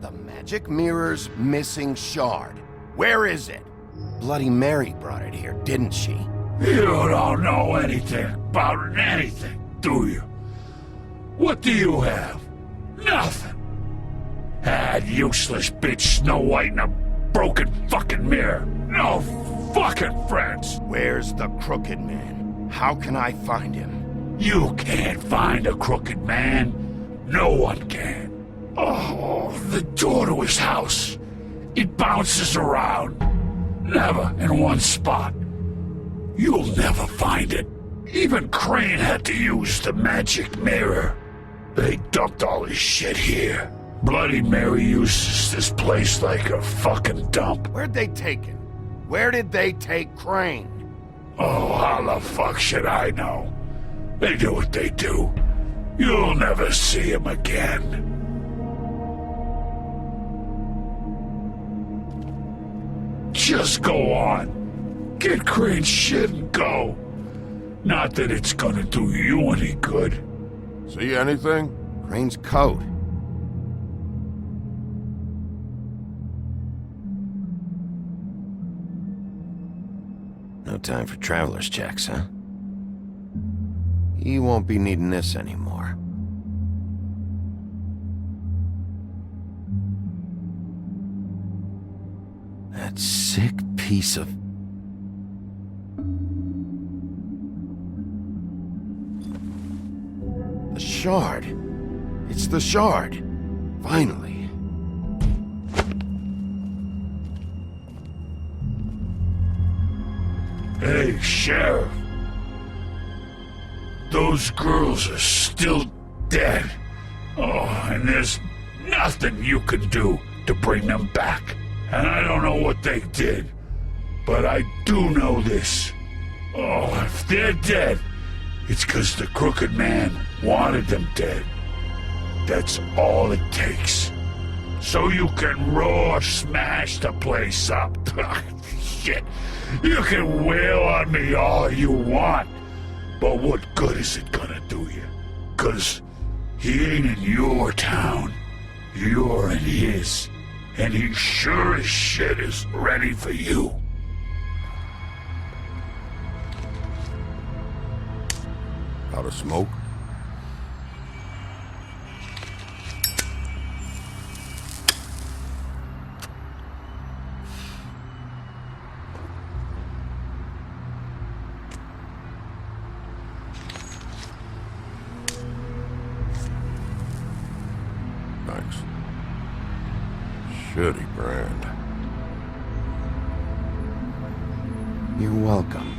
The magic mirror's missing shard. Where is it? Bloody Mary brought it here, didn't she? You don't know anything about anything, do you? What do you have? Nothing. That useless bitch Snow White and a broken fucking mirror. No fucking friends. Where's the Crooked Man? How can I find him? You can't find a crooked man. No one can. Oh, the door to his house. It bounces around. Never in one spot. You'll never find it. Even Crane had to use the magic mirror. They dumped all his shit here. Bloody Mary uses this place like a fucking dump. Where'd they take him? Where did they take Crane? Oh, how the fuck should I know? They do what they do. You'll never see him again. Just go on. Get Crane's shit and go. Not that it's gonna do you any good. See anything? Crane's coat. No time for traveler's checks, huh? You won't be needing this anymore. That sick piece of... The shard. It's the shard. Finally. Hey, Sheriff. Those girls are still dead. Oh, and there's nothing you can do to bring them back. And I don't know what they did, but I do know this. Oh, if they're dead, it's 'cause the Crooked Man wanted them dead. That's all it takes. So you can roar smash the place up. Shit. You can wail on me all you want, but what good is it gonna do you? 'Cause he ain't in your town. You're in his. And he sure as shit is ready for you. Out of smoke? Thanks. Shitty brand. You're welcome.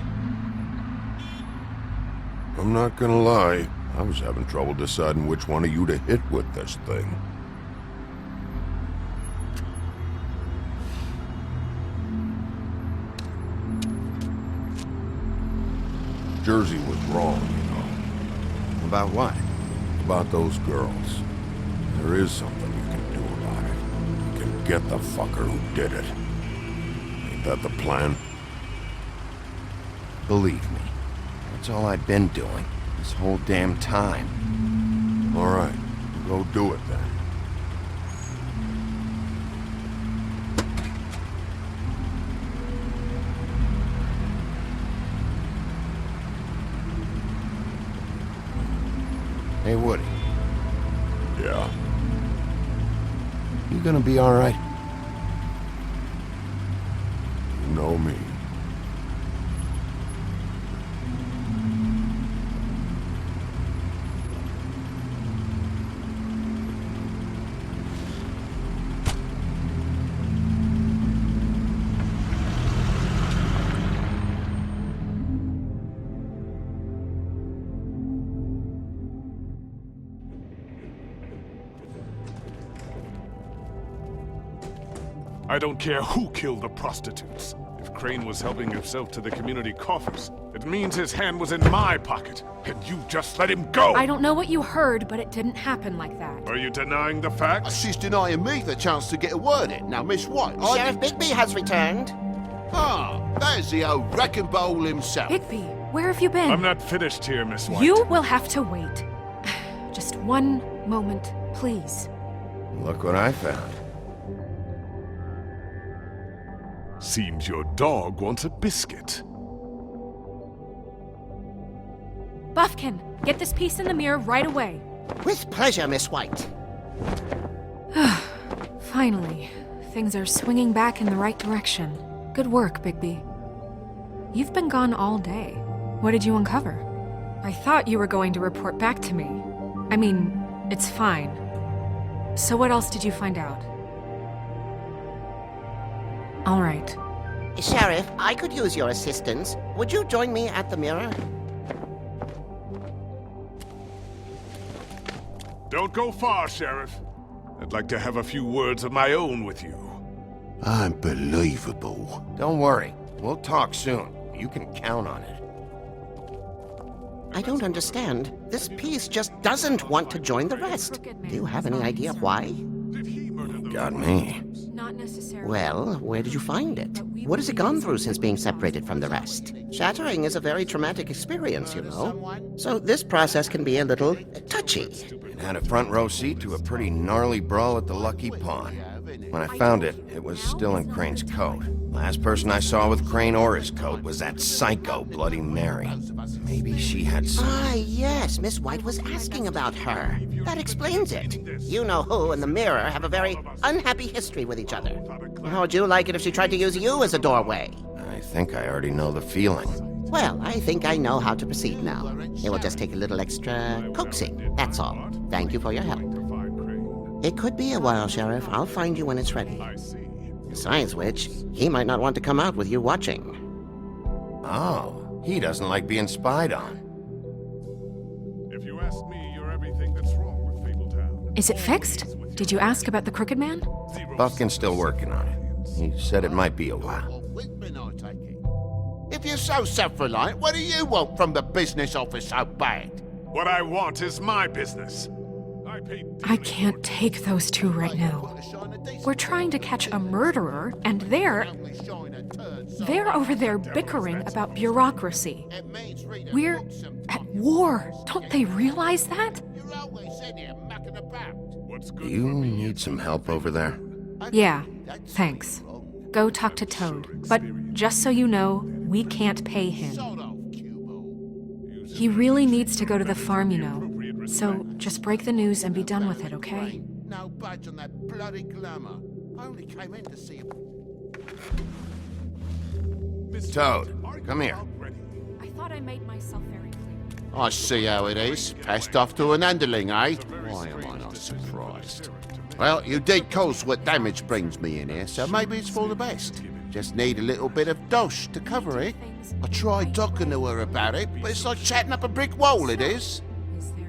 I'm not gonna lie, I was having trouble deciding which one of you to hit with this thing. Jersey was wrong, you know. About what? About those girls. There is something you can do about it. You can get the fucker who did it. Ain't that the plan? Believe me. That's all I've been doing this whole damn time. All right, go do it then. Hey, Woody. Yeah? You gonna be all right? You know me. I don't care who killed the prostitutes. If Crane was helping himself to the community coffers, it means his hand was in my pocket, and you just let him go! I don't know what you heard, but it didn't happen like that. Are you denying the facts? She's denying me the chance to get a word in. Now, Miss White, Sheriff Bigby has returned. Ah, there's the old wrecking bowl himself. Bigby, where have you been? I'm not finished here, Miss White. You will have to wait. Just one moment, please. Look what I found. Seems your dog wants a biscuit. Buffkin, get this piece in the mirror right away. With pleasure, Miss White. Finally, things are swinging back in the right direction. Good work, Bigby. You've been gone all day. What did you uncover? I thought you were going to report back to me. I mean, it's fine. So what else did you find out? All right. Sheriff, I could use your assistance. Would you join me at the mirror? Don't go far, Sheriff. I'd like to have a few words of my own with you. Unbelievable. Don't worry. We'll talk soon. You can count on it. I don't understand. This piece just doesn't want to join the rest. Do you have any idea why? Got me. Not necessarily. Well, where did you find it? What has it gone through since being separated from the rest? Shattering is a very traumatic experience, you know. So this process can be a little touchy. It had a front row seat to a pretty gnarly brawl at the Lucky Pond. When I found it, it was still in Crane's coat. Last person I saw with Crane or his coat was that psycho Bloody Mary. Maybe she had some... Ah, yes, Miss White was asking about her. That explains it. You know who and the mirror have a very unhappy history with each other. How would you like it if she tried to use you as a doorway? I think I already know the feeling. Well, I think I know how to proceed now. It will just take a little extra coaxing, that's all. Thank you for your help. It could be a while, Sheriff. I'll find you when it's ready. Besides which, he might not want to come out with you watching. Oh, he doesn't like being spied on. If you ask me, you're everything that's wrong with Fabletown. Is it fixed? Did you ask about the Crooked Man? Buffkin's still working on it. He said it might be a while. If you're so self-reliant, what do you want from the business office so bad? What I want is my business. I can't take those two right now. We're trying to catch a murderer, and they're over there bickering about bureaucracy. We're at war. Don't they realize that? You need some help over there? Yeah, thanks. Go talk to Toad. But just so you know, we can't pay him. He really needs to go to the farm, you know. So just break the news and be done with it, okay? No budge on that bloody glamour. I only came in to see him. Toad, come here. I thought I made myself very clear. I see how it is. Passed off to an underling, eh? Why am I not surprised? Well, you did cause what damage brings me in here, so maybe it's for the best. Just need a little bit of dosh to cover it. I tried talking to her about it, but it's like chatting up a brick wall, it is.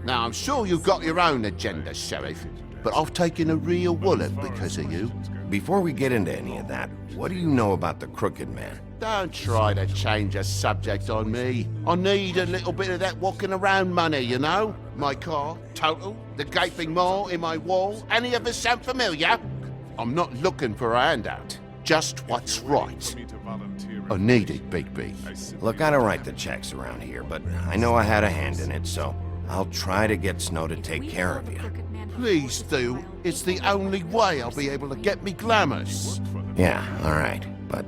Now, I'm sure you've got your own agenda, Sheriff, but I've taken a real wallet because of you. Before we get into any of that, what do you know about the Crooked Man? Don't try to change a subject on me. I need a little bit of that walking around money, you know? My car, total, the gaping maw in my wall. Any of us sound familiar? I'm not looking for a handout. Just what's right. I need it, Bigby. Look, I don't write the checks around here, but I know I had a hand in it, so I'll try to get Snow to take care of you. Please do. It's the only way I'll be able to get me glamours. Yeah, all right. But,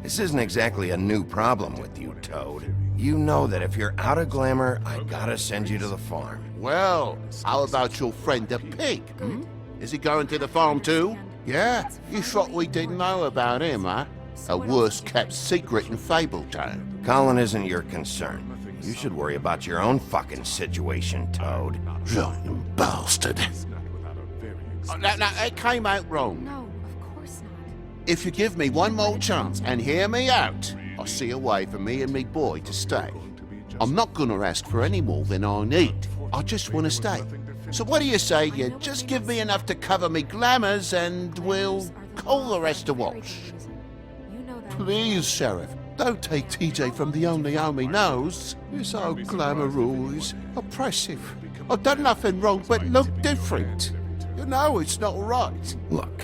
this isn't exactly a new problem with you, Toad. You know that if you're out of glamour, I gotta send you to the farm. Well, how about your friend the pig, hmm? Is he going to the farm too? Yeah? You thought we didn't know about him, huh? A worst-kept secret in Fabletown. Colin isn't your concern. You should worry about your own fucking situation, Toad. Lying bastard. No, it came out wrong. No, of course not. If you give me one more chance and hear me out, I'll see a way for me and me boy to stay. I'm not gonna ask for any more than I need. I just want to stay. So what do you say you just give me enough to cover me glamours and we'll call the rest a wash? Please, Sheriff, don't take TJ from the only home he knows. This old glamour rule is oppressive. I've done nothing wrong but look different. You know it's not right. Look,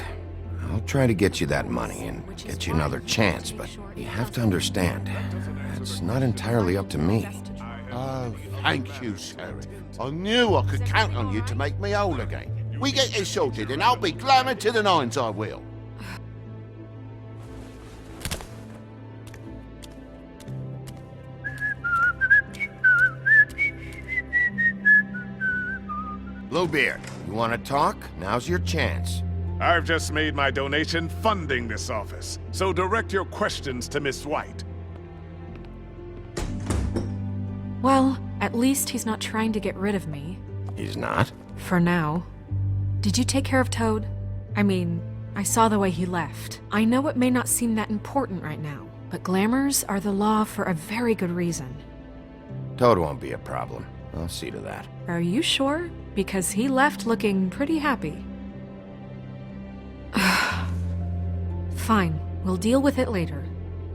I'll try to get you that money and get you another chance, but you have to understand, it's not entirely up to me. Oh, thank you, Sheriff. I knew I could count on you to make me whole again. We get this sorted and I'll be glamour to the nines, I will. Bluebeard, you want to talk? Now's your chance. I've just made my donation funding this office, so direct your questions to Miss White. Well, at least he's not trying to get rid of me. He's not? For now. Did you take care of Toad? I mean, I saw the way he left. I know it may not seem that important right now, but glamours are the law for a very good reason. Toad won't be a problem. I'll see to that. Are you sure? Because he left looking pretty happy. Fine, we'll deal with it later.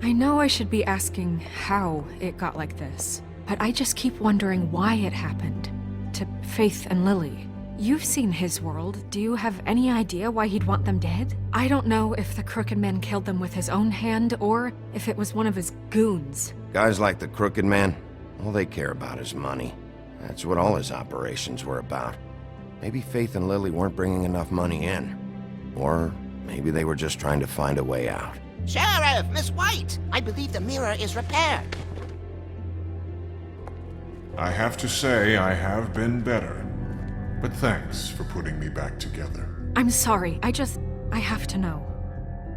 I know I should be asking how it got like this, but I just keep wondering why it happened. To Faith and Lily. You've seen his world. Do you have any idea why he'd want them dead? I don't know if the Crooked Man killed them with his own hand, or if it was one of his goons. Guys like the Crooked Man, all they care about is money. That's what all his operations were about. Maybe Faith and Lily weren't bringing enough money in. Or maybe they were just trying to find a way out. Sheriff, Miss White! I believe the mirror is repaired. I have to say I have been better. But thanks for putting me back together. I'm sorry, I have to know.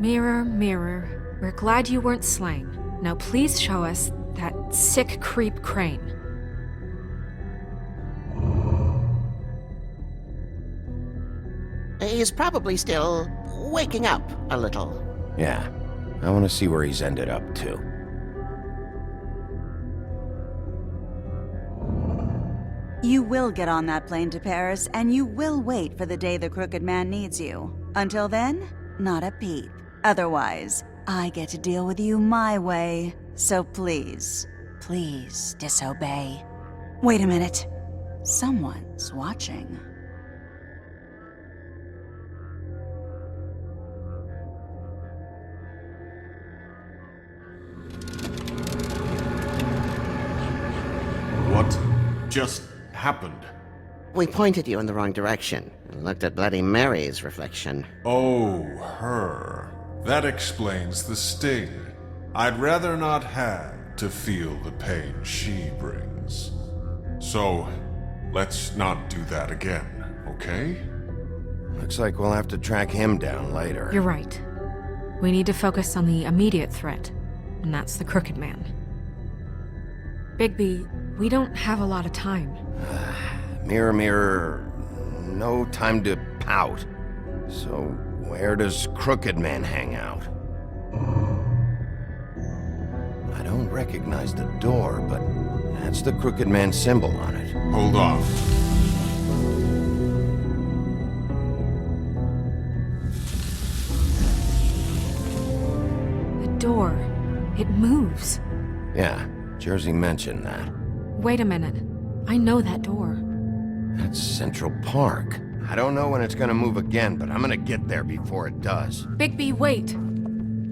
Mirror, mirror, we're glad you weren't slain. Now please show us that sick creep Crane. He's probably still waking up a little. Yeah, I want to see where he's ended up, too. You will get on that plane to Paris, and you will wait for the day the Crooked Man needs you. Until then, not a peep. Otherwise, I get to deal with you my way. So please, please disobey. Wait a minute. Someone's watching. What just happened? We pointed you in the wrong direction and looked at Bloody Mary's reflection. Oh, her. That explains the sting. I'd rather not have to feel the pain she brings. So, let's not do that again, okay? Looks like we'll have to track him down later. You're right. We need to focus on the immediate threat, and that's the Crooked Man. Bigby, we don't have a lot of time. Mirror, mirror, no time to pout. So, where does Crooked Man hang out? I don't recognize the door, but that's the Crooked Man symbol on it. Hold on. The door. It moves. Yeah, Jersey mentioned that. Wait a minute. I know that door. That's Central Park. I don't know when it's gonna move again, but I'm gonna get there before it does. Bigby, wait!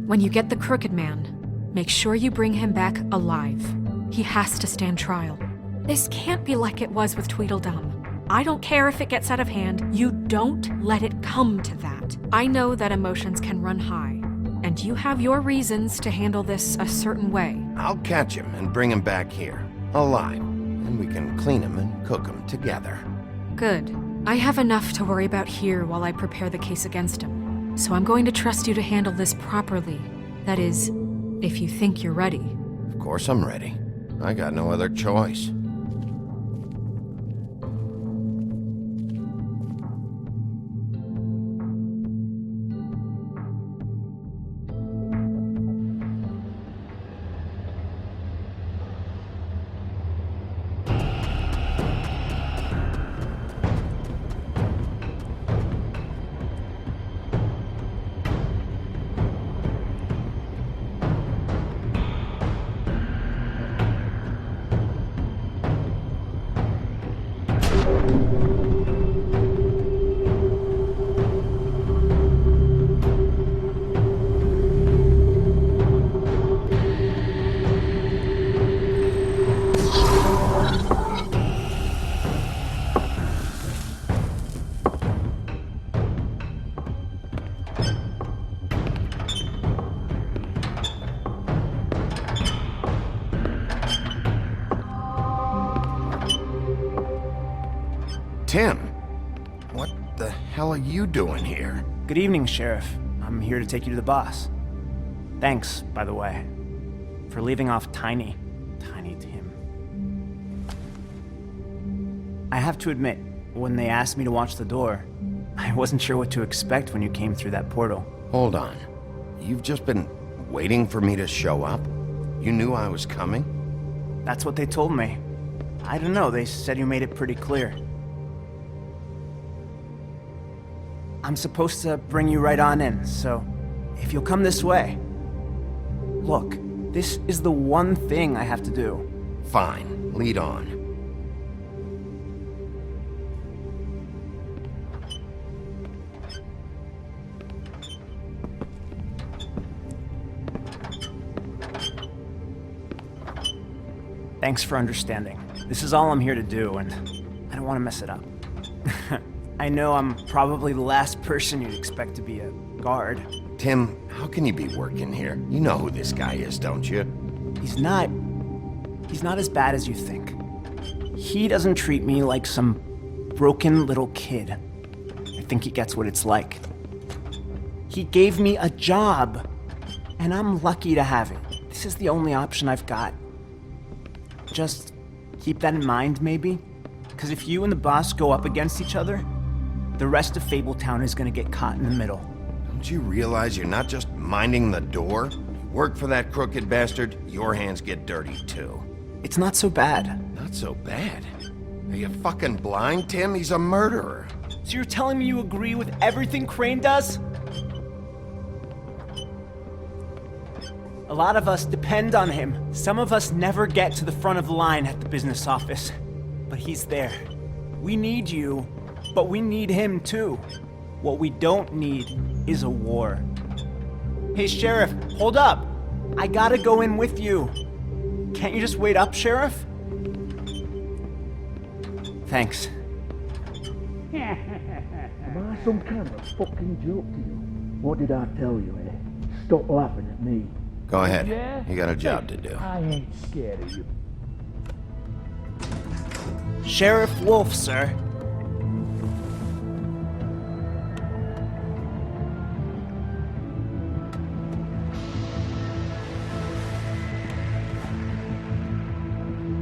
When you get the Crooked Man, make sure you bring him back alive. He has to stand trial. This can't be like it was with Tweedledum. I don't care if it gets out of hand. You don't let it come to that. I know that emotions can run high, and you have your reasons to handle this a certain way. I'll catch him and bring him back here, alive, and we can clean him and cook him together. Good. I have enough to worry about here while I prepare the case against him. So I'm going to trust you to handle this properly. That is, if you think you're ready. Of course I'm ready. I got no other choice. Tim, what the hell are you doing here? Good evening, Sheriff. I'm here to take you to the boss. Thanks, by the way, for leaving off Tiny Tim. I have to admit, when they asked me to watch the door, I wasn't sure what to expect when you came through that portal. Hold on. You've just been waiting for me to show up? You knew I was coming? That's what they told me. I don't know, they said you made it pretty clear. I'm supposed to bring you right on in, so if you'll come this way. Look, this is the one thing I have to do. Fine, lead on. Thanks for understanding. This is all I'm here to do, and I don't want to mess it up. I know I'm probably the last person you'd expect to be a guard. Tim, how can you be working here? You know who this guy is, don't you? He's not as bad as you think. He doesn't treat me like some broken little kid. I think he gets what it's like. He gave me a job, and I'm lucky to have it. This is the only option I've got. Just keep that in mind, maybe? Because if you and the boss go up against each other, the rest of Fabletown is gonna get caught in the middle. Don't you realize you're not just minding the door? Work for that crooked bastard, your hands get dirty too. It's not so bad. Not so bad? Are you fucking blind, Tim? He's a murderer. So you're telling me you agree with everything Crane does? A lot of us depend on him. Some of us never get to the front of the line at the business office. But he's there. We need you, but we need him too. What we don't need is a war. Hey, Sheriff, hold up. I gotta go in with you. Can't you just wait up, Sheriff? Thanks. Am I some kind of fucking joke to you? What did I tell you, eh? Stop laughing at me. Go ahead. Yeah? You got a job to do. I ain't scared of you. Sheriff Wolf, sir.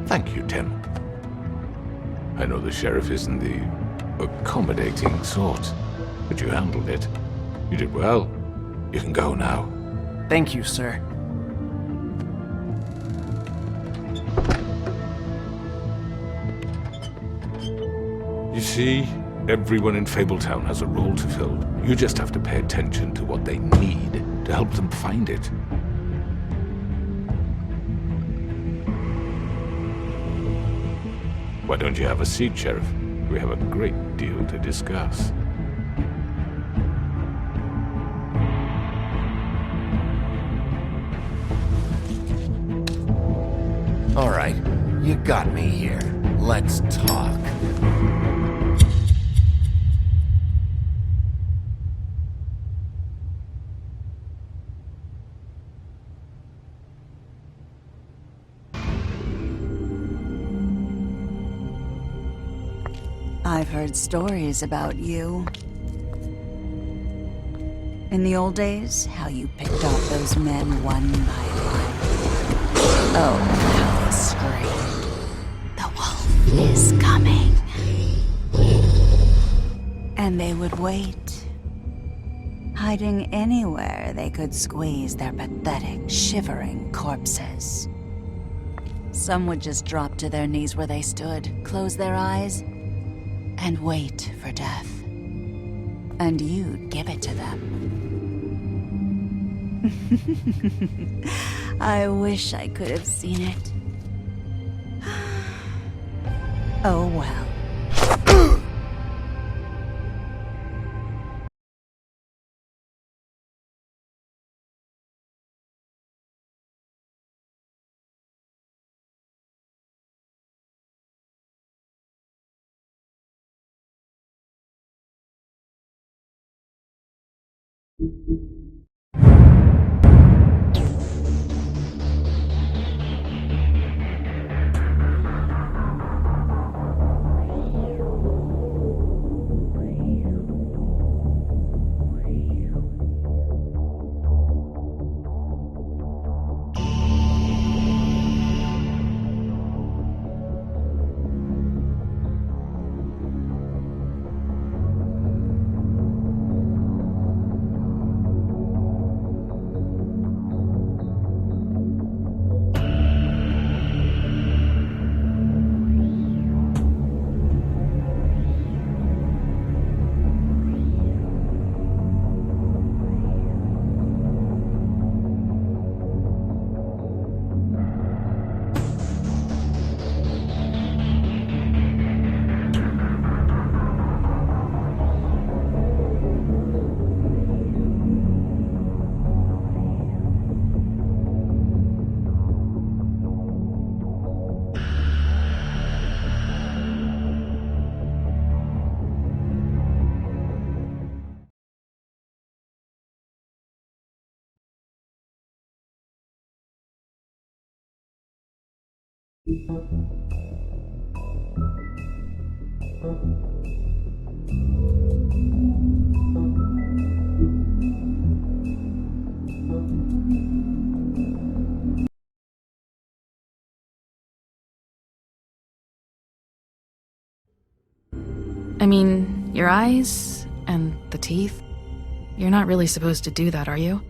Thank you, Tim. I know the sheriff isn't the accommodating sort, but you handled it. You did well. You can go now. Thank you, sir. You see, everyone in Fabletown has a role to fill. You just have to pay attention to what they need to help them find it. Why don't you have a seat, Sheriff? We have a great deal to discuss. All right, you got me here. Let's talk. I've heard stories about you. In the old days, how you picked off those men one by one. Oh, how they screamed. The wolf is coming. And they would wait, hiding anywhere they could squeeze their pathetic, shivering corpses. Some would just drop to their knees where they stood, close their eyes, and wait for death. And you'd give it to them. I wish I could have seen it. Oh well. I mean, your eyes and the teeth. You're not really supposed to do that, are you?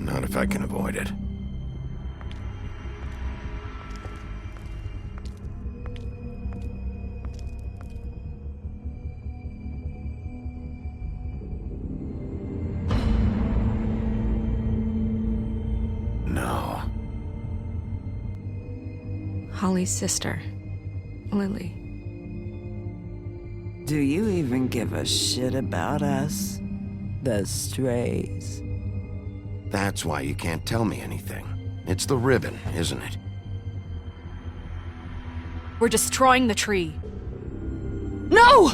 Not if I can avoid it. No. Holly's sister, Lily. Do you even give a shit about us? The strays. That's why you can't tell me anything. It's the ribbon, isn't it? We're destroying the tree. No!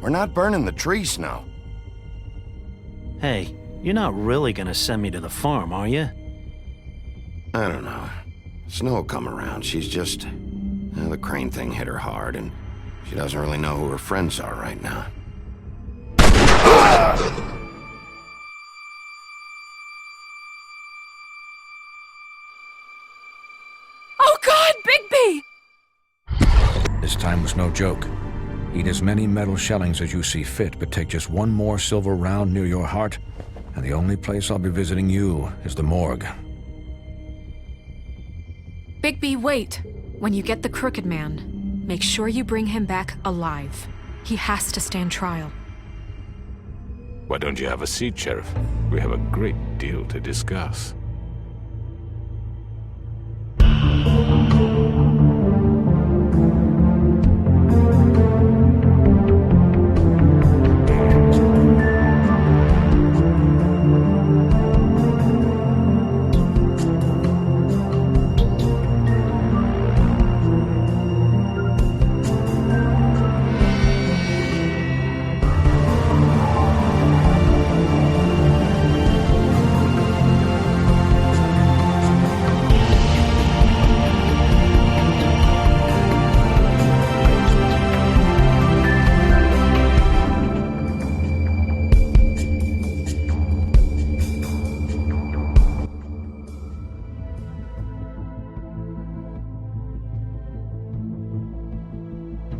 We're not burning the tree, Snow. Hey, you're not really gonna send me to the farm, are you? I don't know. Snow will come around. She's just... the crane thing hit her hard, and she doesn't really know who her friends are right now. Oh God, Bigby! This time was no joke. Eat as many metal shellings as you see fit, but take just one more silver round near your heart, and the only place I'll be visiting you is the morgue. Bigby, wait. When you get the Crooked Man, make sure you bring him back alive. He has to stand trial. Why don't you have a seat, Sheriff? We have a great deal to discuss.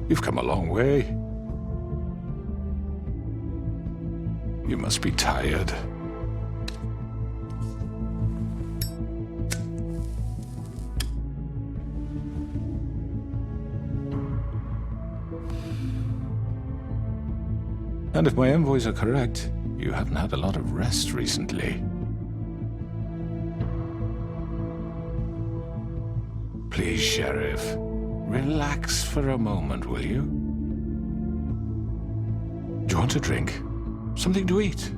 You've come a long way. You must be tired. And if my envoys are correct, you haven't had a lot of rest recently. Please, Sheriff. Relax for a moment, will you? Do you want a drink? Something to eat?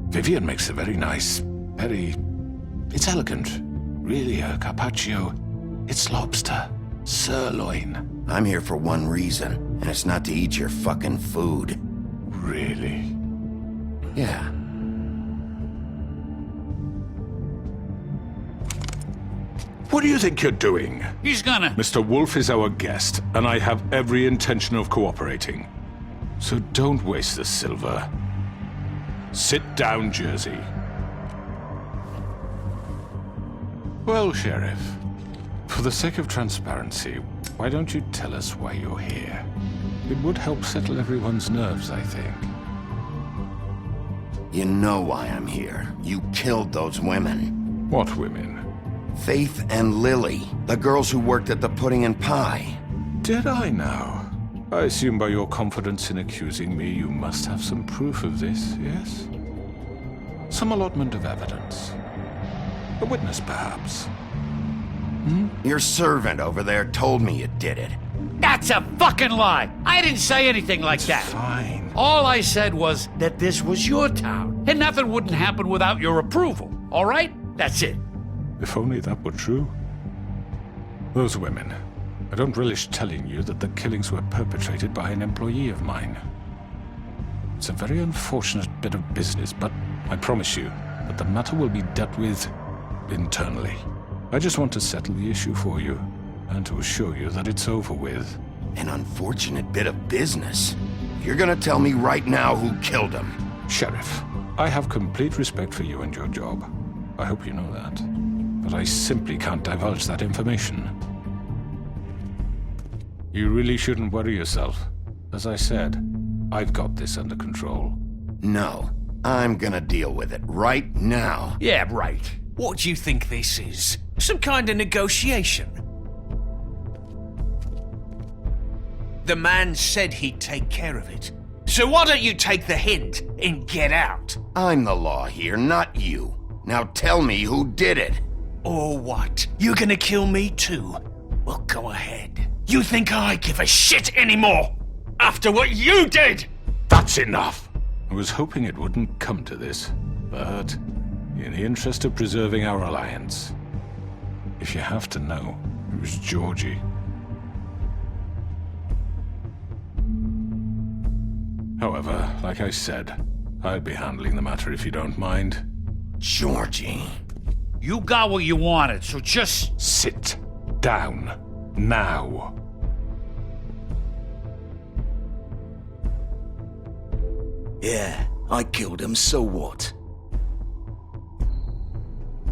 Vivian makes a very nice, it's elegant. Really, a carpaccio. It's lobster. Sirloin. I'm here for one reason, and it's not to eat your fucking food. Really? Yeah. What do you think you're doing? He's gonna... Mr. Wolf is our guest, and I have every intention of cooperating. So don't waste the silver. Sit down, Jersey. Well, Sheriff, for the sake of transparency, why don't you tell us why you're here? It would help settle everyone's nerves, I think. You know why I'm here. You killed those women. What women? Faith and Lily, the girls who worked at the Pudding and Pie. Did I now? I assume by your confidence in accusing me, you must have some proof of this, yes? Some allotment of evidence. A witness, perhaps. Your servant over there told me you did it. That's a fucking lie! I didn't say anything like that. Fine. All I said was that this was your town, and nothing wouldn't happen without your approval, all right? That's it. If only that were true. Those women. I don't relish telling you that the killings were perpetrated by an employee of mine. It's a very unfortunate bit of business, but I promise you that the matter will be dealt with internally. I just want to settle the issue for you, and to assure you that it's over with. An unfortunate bit of business? You're gonna tell me right now who killed him? Sheriff, I have complete respect for you and your job. I hope you know that. But I simply can't divulge that information. You really shouldn't worry yourself. As I said, I've got this under control. No, I'm gonna deal with it right now. Yeah, right. What do you think this is? Some kind of negotiation? The man said he'd take care of it. So why don't you take the hint and get out? I'm the law here, not you. Now tell me who did it. Or what? You're gonna kill me too? Well, go ahead. You think I give a shit anymore? After what you did? That's enough! I was hoping it wouldn't come to this, but in the interest of preserving our alliance, if you have to know, it was Georgie. However, like I said, I'd be handling the matter if you don't mind. Georgie. You got what you wanted, so just... Sit down. Now. Yeah, I killed him, so what?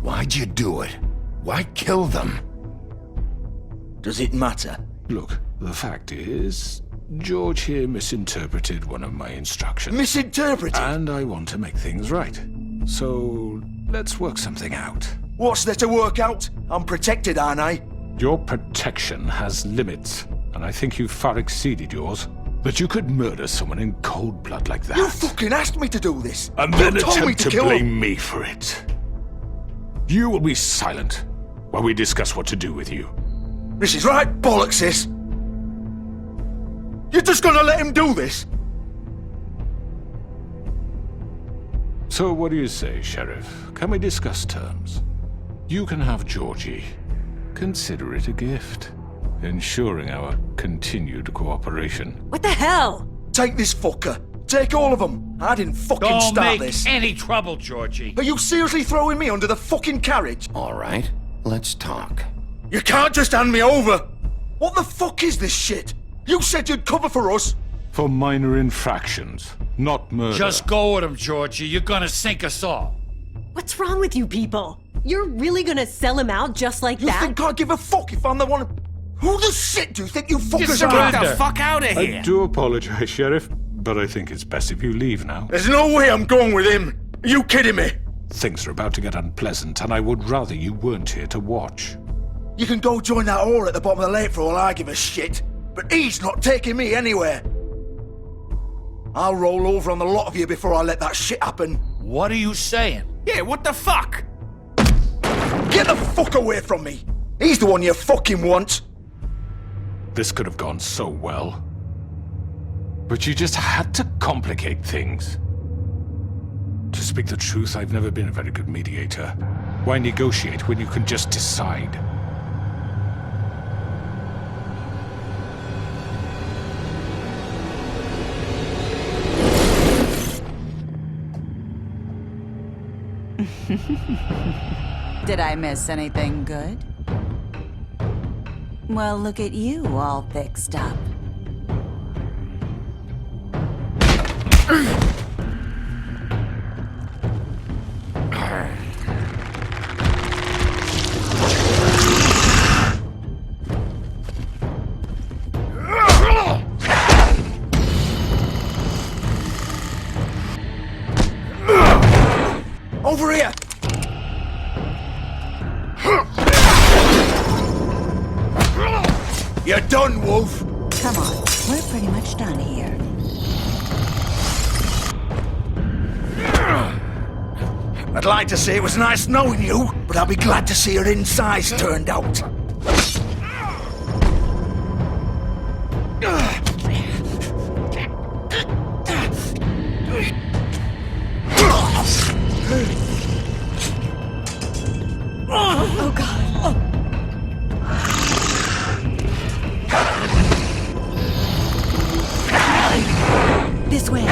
Why'd you do it? Why kill them? Does it matter? Look, the fact is, George here misinterpreted one of my instructions. Misinterpreted? And I want to make things right. So, let's work something out. What's there to work out? I'm protected, aren't I? Your protection has limits, and I think you've far exceeded yours. That you could murder someone in cold blood like that. You fucking asked me to do this! And You then told me attempt to kill blame him. me for it. You will be silent while we discuss what to do with you. This is right bollocks, sis. You're just gonna let him do this? So what do you say, Sheriff? Can we discuss terms? You can have Georgie. Consider it a gift, ensuring our continued cooperation. What the hell? Take this fucker. Take all of them. I didn't fucking Don't start make this. any trouble, Georgie. Are you seriously throwing me under the fucking carriage? All right, let's talk. You can't just hand me over. What the fuck is this shit? You said you'd cover for us. For minor infractions, not murder. Just go with him, Georgie. You're gonna sink us all. What's wrong with you people? You're really gonna sell him out just like You that? think I give a fuck if I'm the one? Who the shit do you think you fuckers Get are? the fuck out of here! I do apologize, Sheriff, but I think it's best if you leave now. There's no way I'm going with him. Are you kidding me? Things are about to get unpleasant, and I would rather you weren't here to watch. You can go join that whore at the bottom of the lake for all I give a shit. But he's not taking me anywhere. I'll roll over on the lot of you before I let that shit happen. What are you saying? Yeah, what the fuck? Get the fuck away from me! He's the one you fucking want! This could have gone so well. But you just had to complicate things. To speak the truth, I've never been a very good mediator. Why negotiate when you can just decide? Did I miss anything good? Well, look at you all fixed up. Over here! You're done, Wolf! Come on, we're pretty much done here. I'd like to say it was nice knowing you, but I'll be glad to see your insides turned out. Oh, God. This way.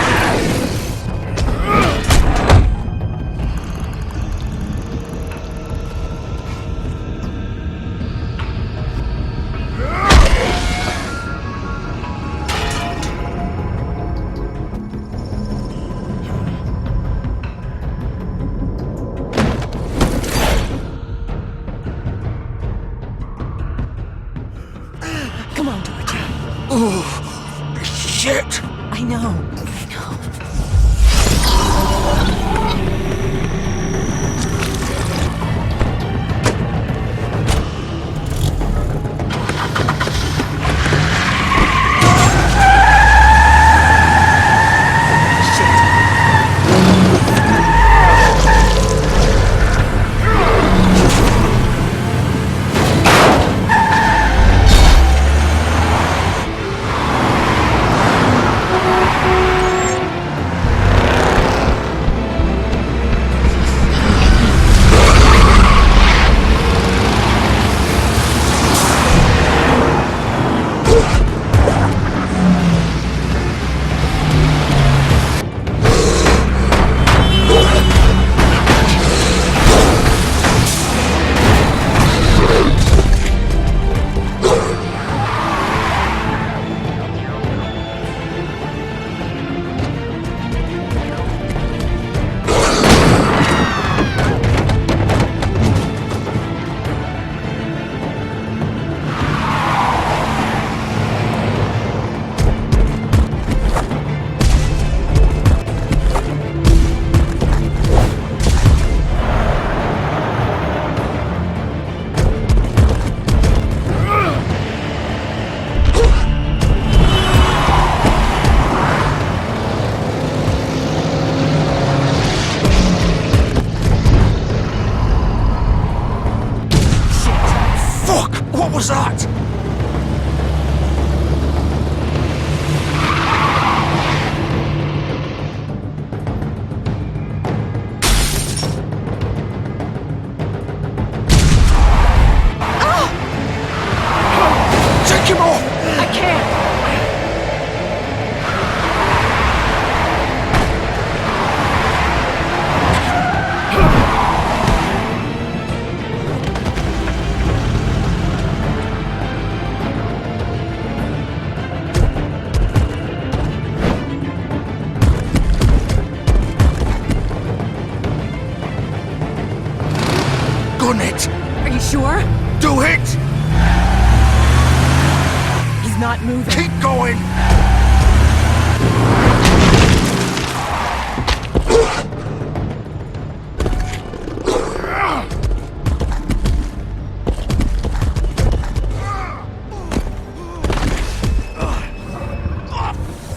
know. What was that? Take him off! I can't! Gun it! Are you sure? Do it! He's not moving. Keep going!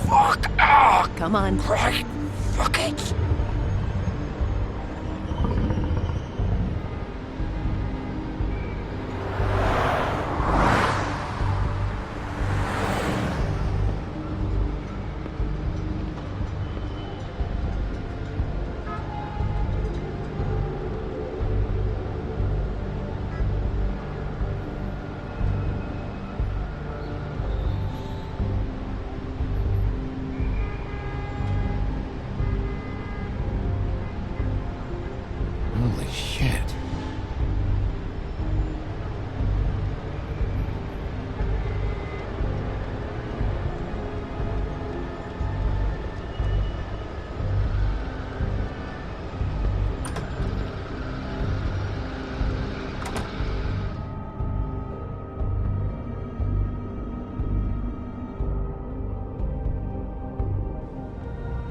Fuck! Come on. Right. Fuck it! Holy shit.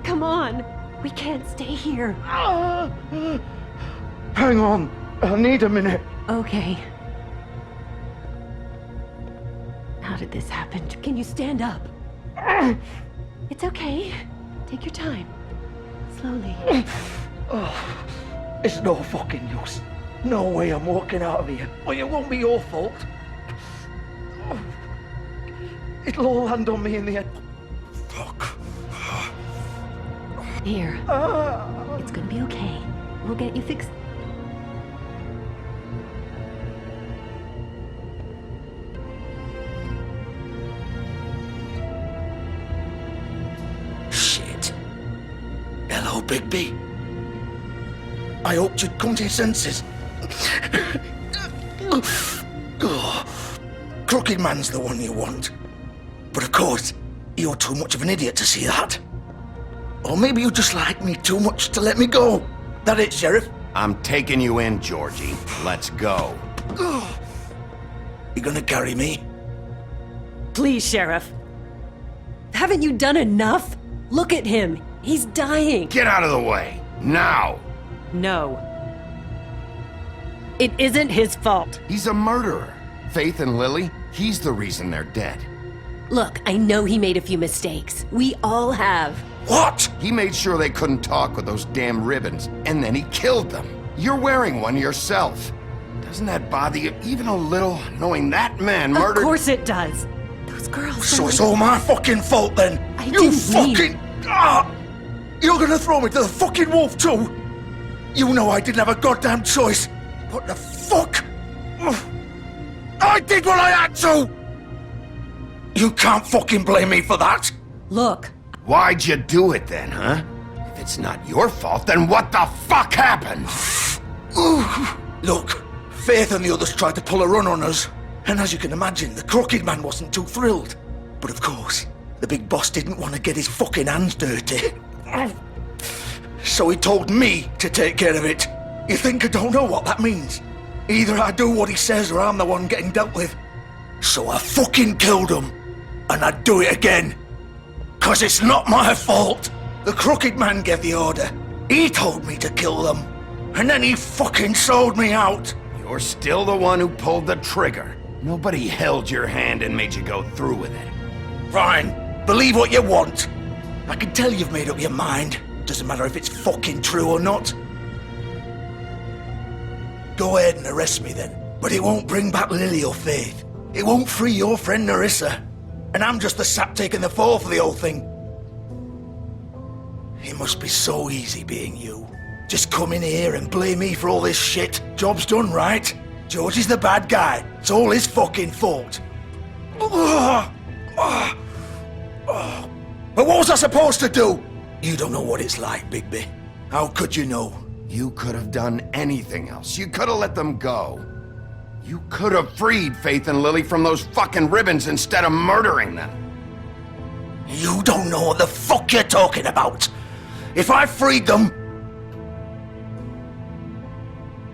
Come on. We can't stay here. Hang on. I need a minute. Okay. How did this happen? Can you stand up? It's okay. Take your time. Slowly. Oh, it's no fucking use. No way I'm walking out of here. Well, it won't be your fault. It'll all land on me in the end. Fuck. Here. It's gonna be okay. We'll get you fixed. Shit. Hello, Bigby. I hoped you'd come to your senses. Crooked Man's the one you want. But of course, you're too much of an idiot to see that. Or maybe you just like me too much to let me go. That it, Sheriff? I'm taking you in, Georgie. Let's go. You gonna carry me? Please, Sheriff. Haven't you done enough? Look at him. He's dying. Get out of the way. Now. No. It isn't his fault. He's a murderer. Faith and Lily, he's the reason they're dead. Look, I know he made a few mistakes. We all have. What? He made sure they couldn't talk with those damn ribbons, and then he killed them. You're wearing one yourself. Doesn't that bother you even a little, knowing that man murdered— Of course it does. Those girls— So it's all my fucking fault then? You fucking— You're gonna throw me to the fucking wolf too? You know I didn't have a goddamn choice. What the fuck? I did what I had to! You can't fucking blame me for that! Look. Why'd you do it then, huh? If it's not your fault, then what the fuck happened? Look, Faith and the others tried to pull a run on us. And as you can imagine, the Crooked Man wasn't too thrilled. But of course, the big boss didn't want to get his fucking hands dirty. So he told me to take care of it. You think I don't know what that means? Either I do what he says or I'm the one getting dealt with. So I fucking killed him. And I'd do it again. 'Cause it's not my fault. The Crooked Man gave the order. He told me to kill them. And then he fucking sold me out. You're still the one who pulled the trigger. Nobody held your hand and made you go through with it. Fine. Believe what you want. I can tell you've made up your mind. Doesn't matter if it's fucking true or not. Go ahead and arrest me then. But it won't bring back Lily or Faith. It won't free your friend Nerissa. And I'm just the sap taking the fall for the whole thing. It must be so easy being you. Just come in here and blame me for all this shit. Job's done, right? George is the bad guy. It's all his fucking fault. But what was I supposed to do? You don't know what it's like, Bigby. How could you know? You could have done anything else. You could have let them go. You could have freed Faith and Lily from those fucking ribbons instead of murdering them. You don't know what the fuck you're talking about. If I freed them,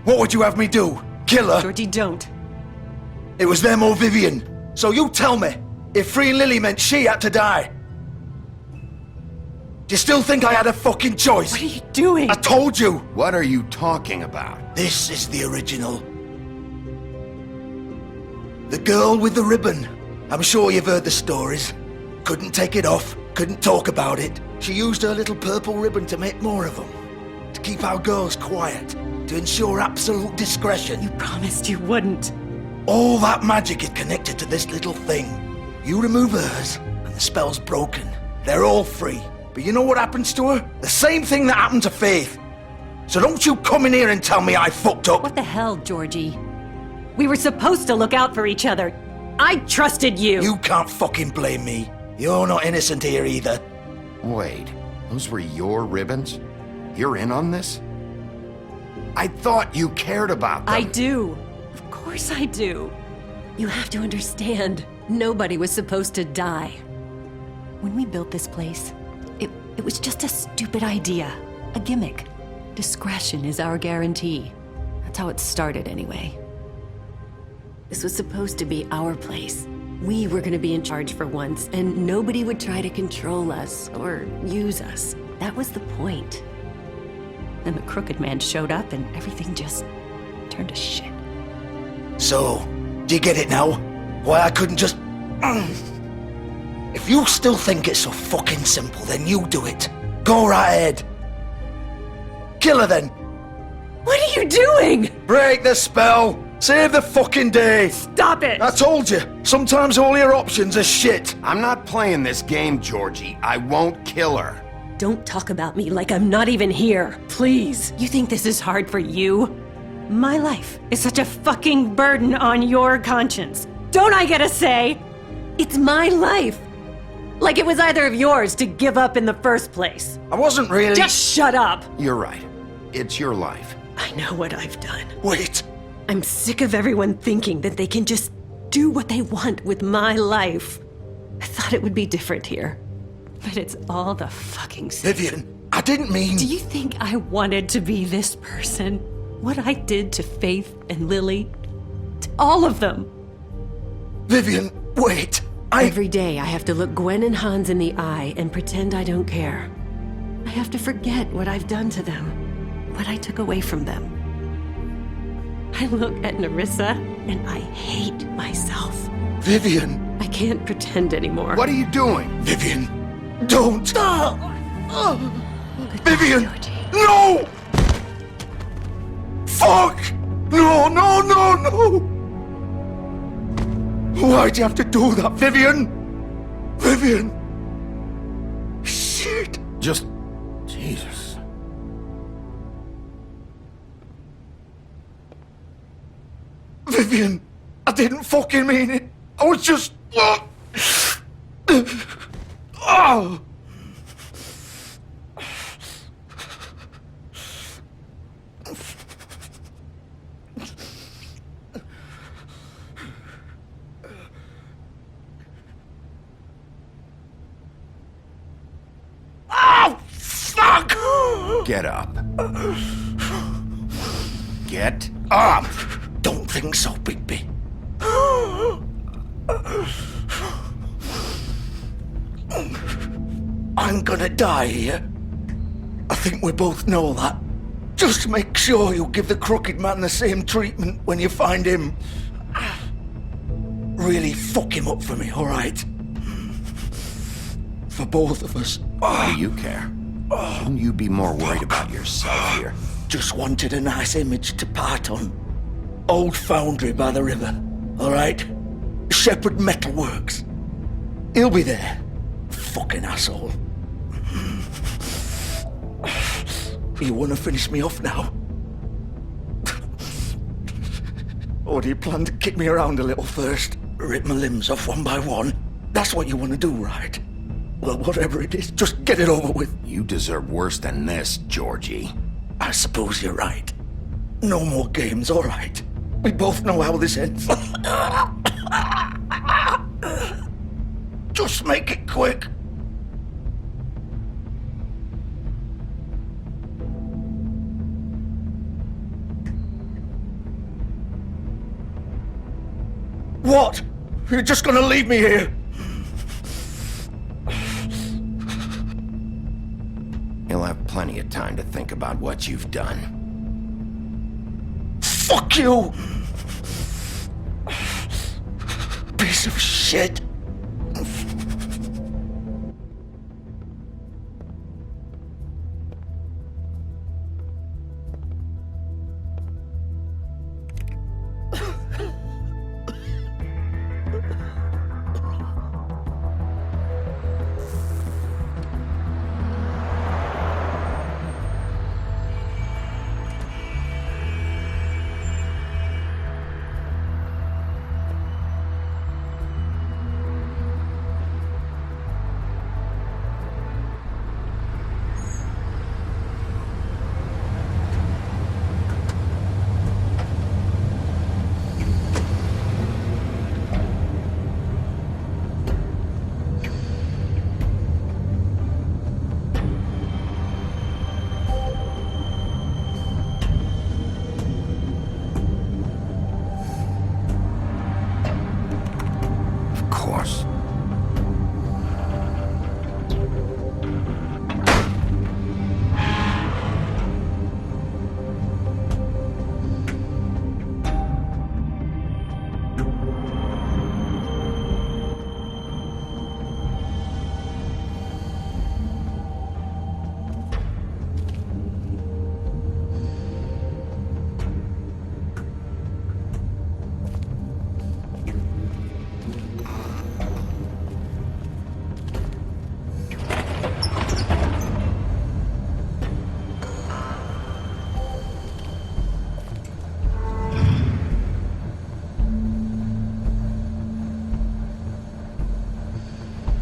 what would you have me do? Kill her? Georgie, don't. It was them or Vivian. So you tell me, if freeing Lily meant she had to die, do you still think I had a fucking choice? What are you doing? I told you. What are you talking about? This is the original. The girl with the ribbon. I'm sure you've heard the stories. Couldn't take it off, couldn't talk about it. She used her little purple ribbon to make more of them. To keep our girls quiet. To ensure absolute discretion. You promised you wouldn't. All that magic is connected to this little thing. You remove hers, and the spell's broken. They're all free. But you know what happens to her? The same thing that happened to Faith. So don't you come in here and tell me I fucked up. What the hell, Georgie? We were supposed to look out for each other. I trusted you. You can't fucking blame me. You're not innocent here either. Wait, those were your ribbons? You're in on this? I thought you cared about them. I do. Of course I do. You have to understand, nobody was supposed to die. When we built this place, it was just a stupid idea. A gimmick. Discretion is our guarantee. That's how it started anyway. This was supposed to be our place. We were gonna be in charge for once, and nobody would try to control us or use us. That was the point. Then the Crooked Man showed up and everything just turned to shit. So, do you get it now? Why I couldn't just... If you still think it's so fucking simple, then you do it. Go right ahead. Kill her then. What are you doing? Break the spell. Save the fucking day. Stop it. I told you. Sometimes all your options are shit. I'm not playing this game, Georgie. I won't kill her. Don't talk about me like I'm not even here. Please. You think this is hard for you? My life is such a fucking burden on your conscience. Don't I get a say? It's my life. Like it was either of yours to give up in the first place. I wasn't really... Just shut up. You're right. It's your life. I know what I've done. Wait. I'm sick of everyone thinking that they can just do what they want with my life. I thought it would be different here. But it's all the fucking same. Vivian, I didn't mean... Do you think I wanted to be this person? What I did to Faith and Lily? To all of them. Vivian, wait. Every day I have to look Gwen and Hans in the eye and pretend I don't care. I have to forget what I've done to them, what I took away from them. I look at Nerissa and I hate myself. Vivian! I can't pretend anymore. What are you doing? Vivian, don't! Vivian! No! Fuck! No, no, no, no! Why'd you have to do that, Vivian? Vivian! Shit! Just... Jesus. Vivian! I didn't fucking mean it! I was just... Oh! Oh, fuck! Get up. Get up! Don't think so, Bigby. I'm gonna die here. I think we both know that. Just make sure you give the Crooked Man the same treatment when you find him. Really fuck him up for me, alright? For both of us. Why do you care? Shouldn't you be more worried about yourself here? Just wanted a nice image to part on. Old foundry by the river, alright? Shepherd Metalworks. He'll be there. Fucking asshole. You wanna finish me off now? Or do you plan to kick me around a little first? Rip my limbs off one by one? That's what you wanna do, right? Well, whatever it is, just get it over with. You deserve worse than this, Georgie. I suppose you're right. No more games, alright. We both know how this ends. Just make it quick. What? You're just gonna leave me here? You'll have plenty of time to think about what you've done. Fuck you! Piece of shit!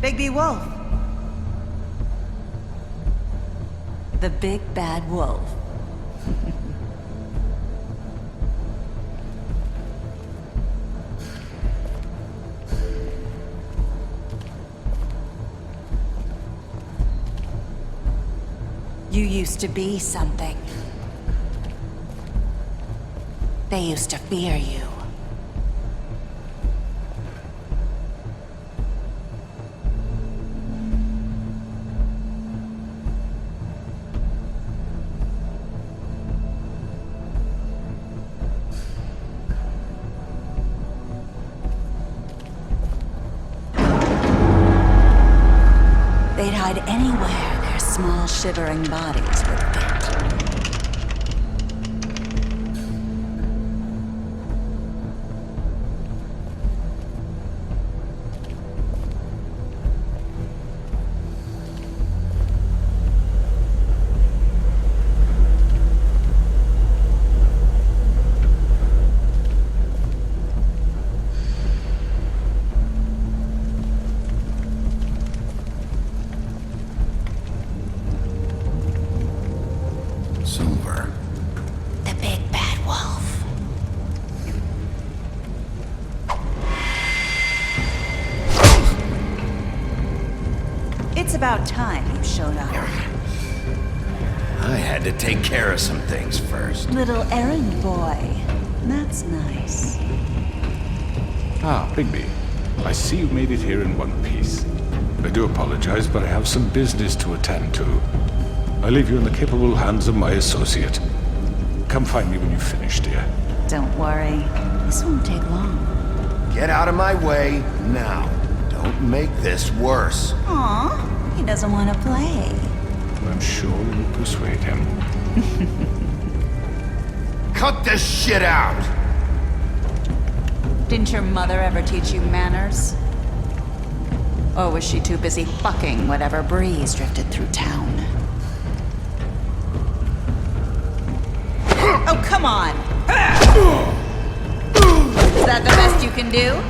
Bigby Wolf. The big bad wolf. You used to be something. They used to fear you. hide anywhere their small shivering bodies would fit. Silver. The big bad wolf. It's about time you showed up. I had to take care of some things first. Little errand boy. That's nice. Ah, Bigby. I see you made it here in one piece. I do apologize, but I have some business to attend to. I leave you in the capable hands of my associate. Come find me when you've finished, dear. Don't worry. This won't take long. Get out of my way now. Don't make this worse. Aw, he doesn't want to play. I'm sure you'll persuade him. Cut this shit out! Didn't your mother ever teach you manners? Or was she too busy fucking whatever breeze drifted through town? Oh, come on! Is that the best you can do?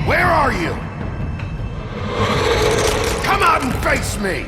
Where are you? Come out and face me!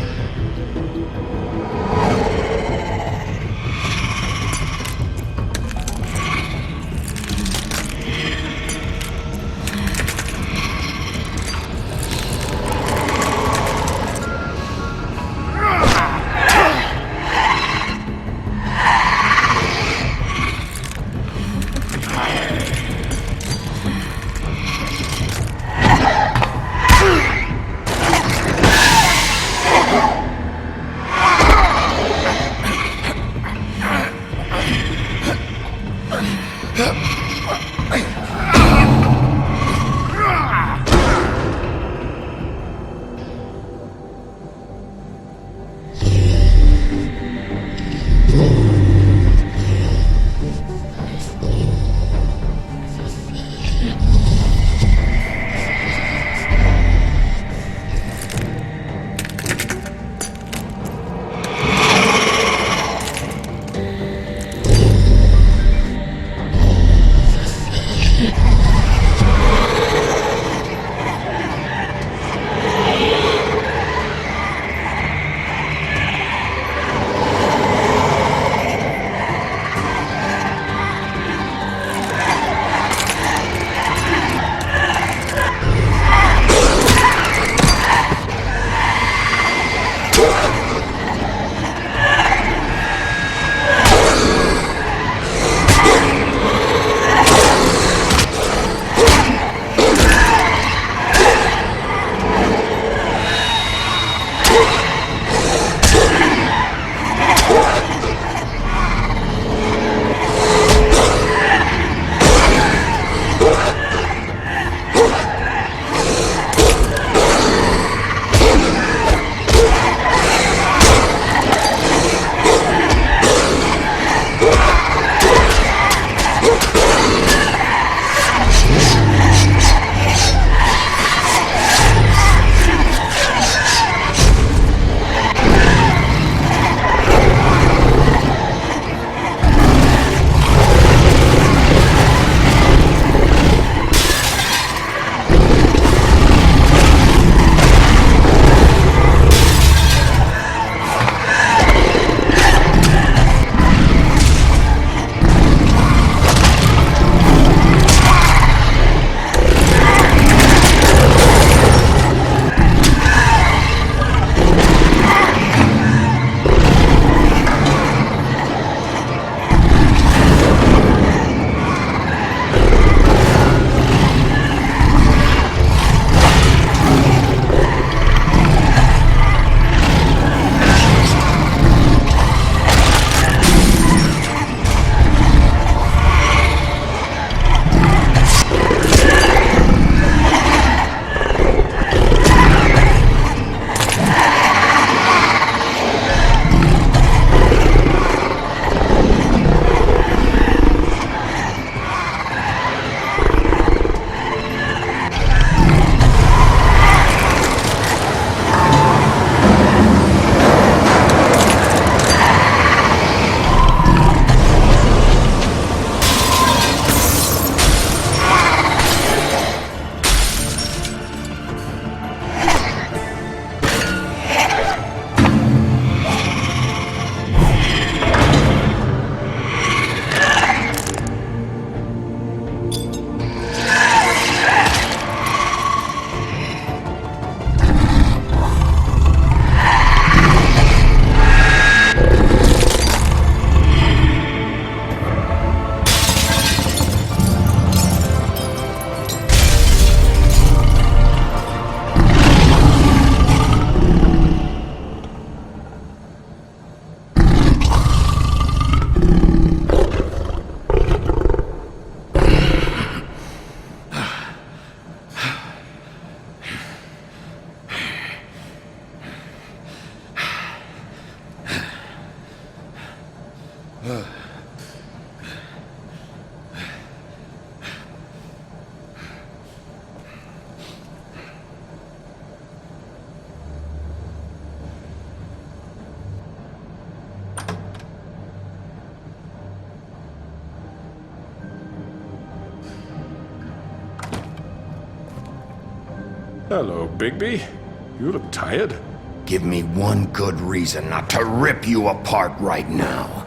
Hello, Bigby. You look tired. Give me one good reason not to rip you apart right now.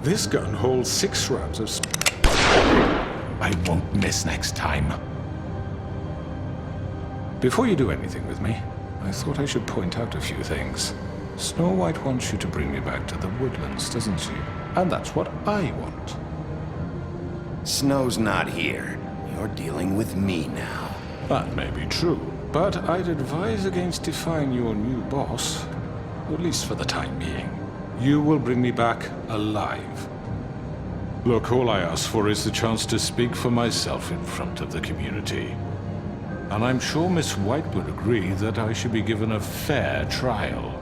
This gun holds 6 rounds of... I won't miss next time. Before you do anything with me, I thought I should point out a few things. Snow White wants you to bring me back to the woodlands, doesn't she? And that's what I want. Snow's not here. You're dealing with me now. That may be true, but I'd advise against defying your new boss, at least for the time being. You will bring me back alive. Look, all I ask for is the chance to speak for myself in front of the community. And I'm sure Miss White would agree that I should be given a fair trial.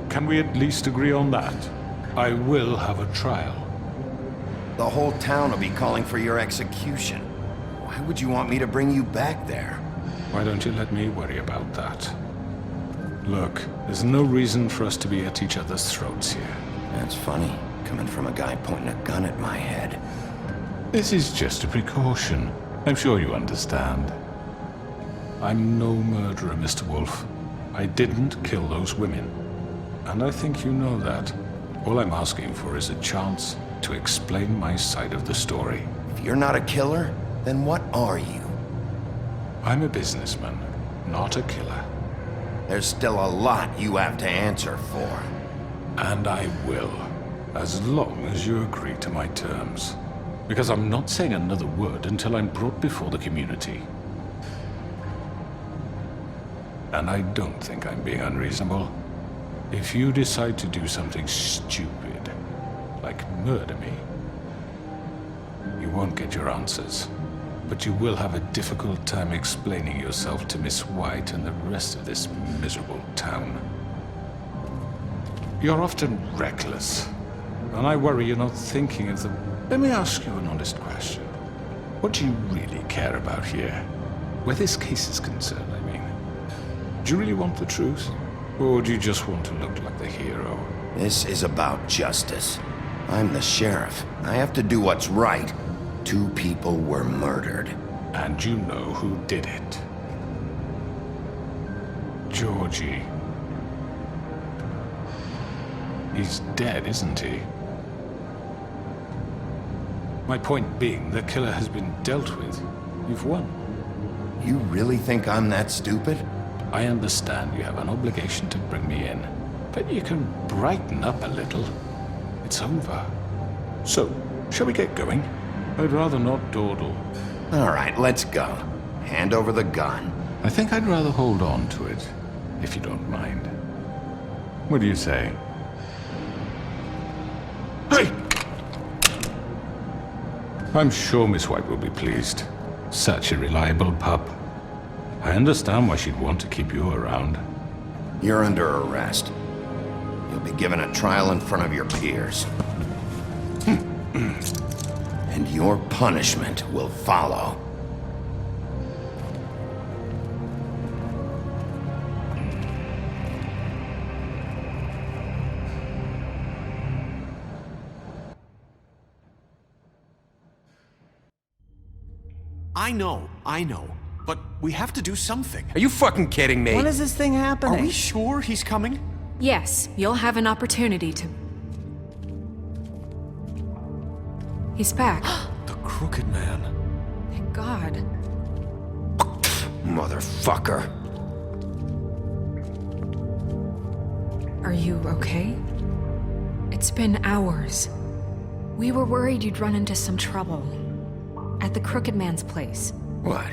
Can we at least agree on that? I will have a trial. The whole town will be calling for your execution. Why would you want me to bring you back there? Why don't you let me worry about that? Look, there's no reason for us to be at each other's throats here. That's funny, coming from a guy pointing a gun at my head. This is just a precaution. I'm sure you understand. I'm no murderer, Mr. Wolf. I didn't kill those women. And I think you know that. All I'm asking for is a chance to explain my side of the story. If you're not a killer, then what are you? I'm a businessman, not a killer. There's still a lot you have to answer for. And I will, as long as you agree to my terms. Because I'm not saying another word until I'm brought before the community. And I don't think I'm being unreasonable. If you decide to do something stupid, like murder me, you won't get your answers. But you will have a difficult time explaining yourself to Miss White and the rest of this miserable town. You're often reckless, and I worry you're not thinking of the... Let me ask you an honest question. What do you really care about here? Where this case is concerned, I mean. Do you really want the truth? Or do you just want to look like the hero? This is about justice. I'm the sheriff. I have to do what's right. 2 people were murdered. And you know who did it. Georgie. He's dead, isn't he? My point being, the killer has been dealt with. You've won. You really think I'm that stupid? I understand you have an obligation to bring me in, but you can brighten up a little. It's over. So, shall we get going? I'd rather not dawdle. All right, let's go. Hand over the gun. I think I'd rather hold on to it, if you don't mind. What do you say? Hey! I'm sure Miss White will be pleased. Such a reliable pup. I understand why she'd want to keep you around. You're under arrest. You'll be given a trial in front of your peers. And your punishment will follow. I know. But we have to do something. Are you fucking kidding me? When is this thing happening? Are we sure he's coming? Yes, you'll have an opportunity to... He's back. The Crooked Man. Thank God. Motherfucker. Are you okay? It's been hours. We were worried you'd run into some trouble. At the Crooked Man's place. What?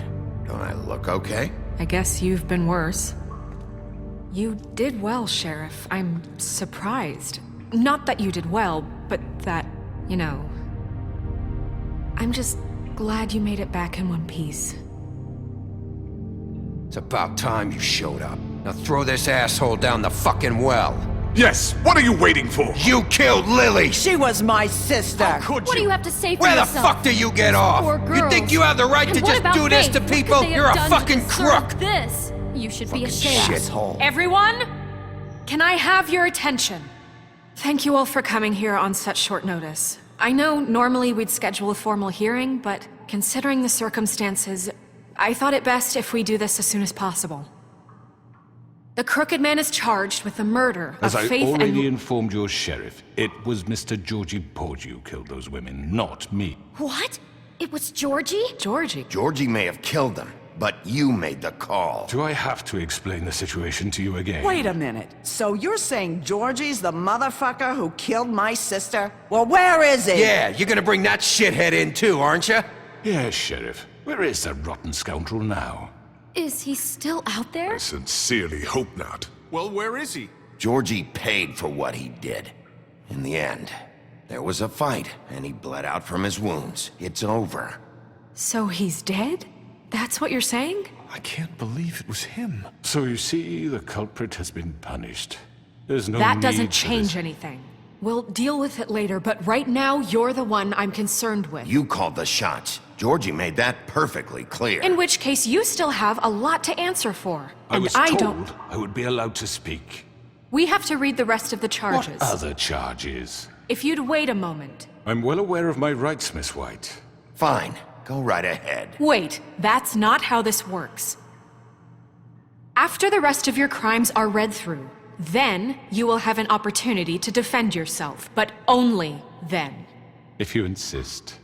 Don't I look okay? I guess you've been worse. You did well, Sheriff. I'm surprised. Not that you did well, but that, you know... I'm just glad you made it back in one piece. It's about time you showed up. Now throw this asshole down the fucking well. Yes, what are you waiting for? You killed Lily! She was my sister! How could What do you have to say for Where yourself? the fuck do you get off? Poor You girls. think you have the right And to what just about do this Faith? to What could people? they have You're a done to fucking deserve crook! This. You should be ashamed. Shithole. Everyone, can I have your attention? Thank you all for coming here on such short notice. I know normally we'd schedule a formal hearing, but considering the circumstances, I thought it best if we do this as soon as possible. The Crooked Man is charged with the murder As of I Faith already and... informed your sheriff, it was Mr. Georgie Porgy who killed those women, not me. What? It was Georgie? Georgie? Georgie may have killed them, but you made the call. Do I have to explain the situation to you again? Wait a minute. So you're saying Georgie's the motherfucker who killed my sister? Well, where is he? Yeah, you're gonna bring that shithead in too, aren't you? Yes, Sheriff. Where is that rotten scoundrel now? Is he still out there? I sincerely hope not. Well, where is he? Georgie paid for what he did. In the end, there was a fight, and he bled out from his wounds. It's over. So he's dead? That's what you're saying? I can't believe it was him. So you see, the culprit has been punished. There's no That need doesn't for change this. anything. We'll deal with it later, but right now, you're the one I'm concerned with. You called the shots. Georgie made that perfectly clear. In which case, you still have a lot to answer for. I And was I told don't... I would be allowed to speak. We have to read the rest of the charges. What other charges? If you'd wait a moment. I'm well aware of my rights, Miss White. Fine. Go right ahead. Wait, that's not how this works. After the rest of your crimes are read through, then you will have an opportunity to defend yourself, but only then. If you insist.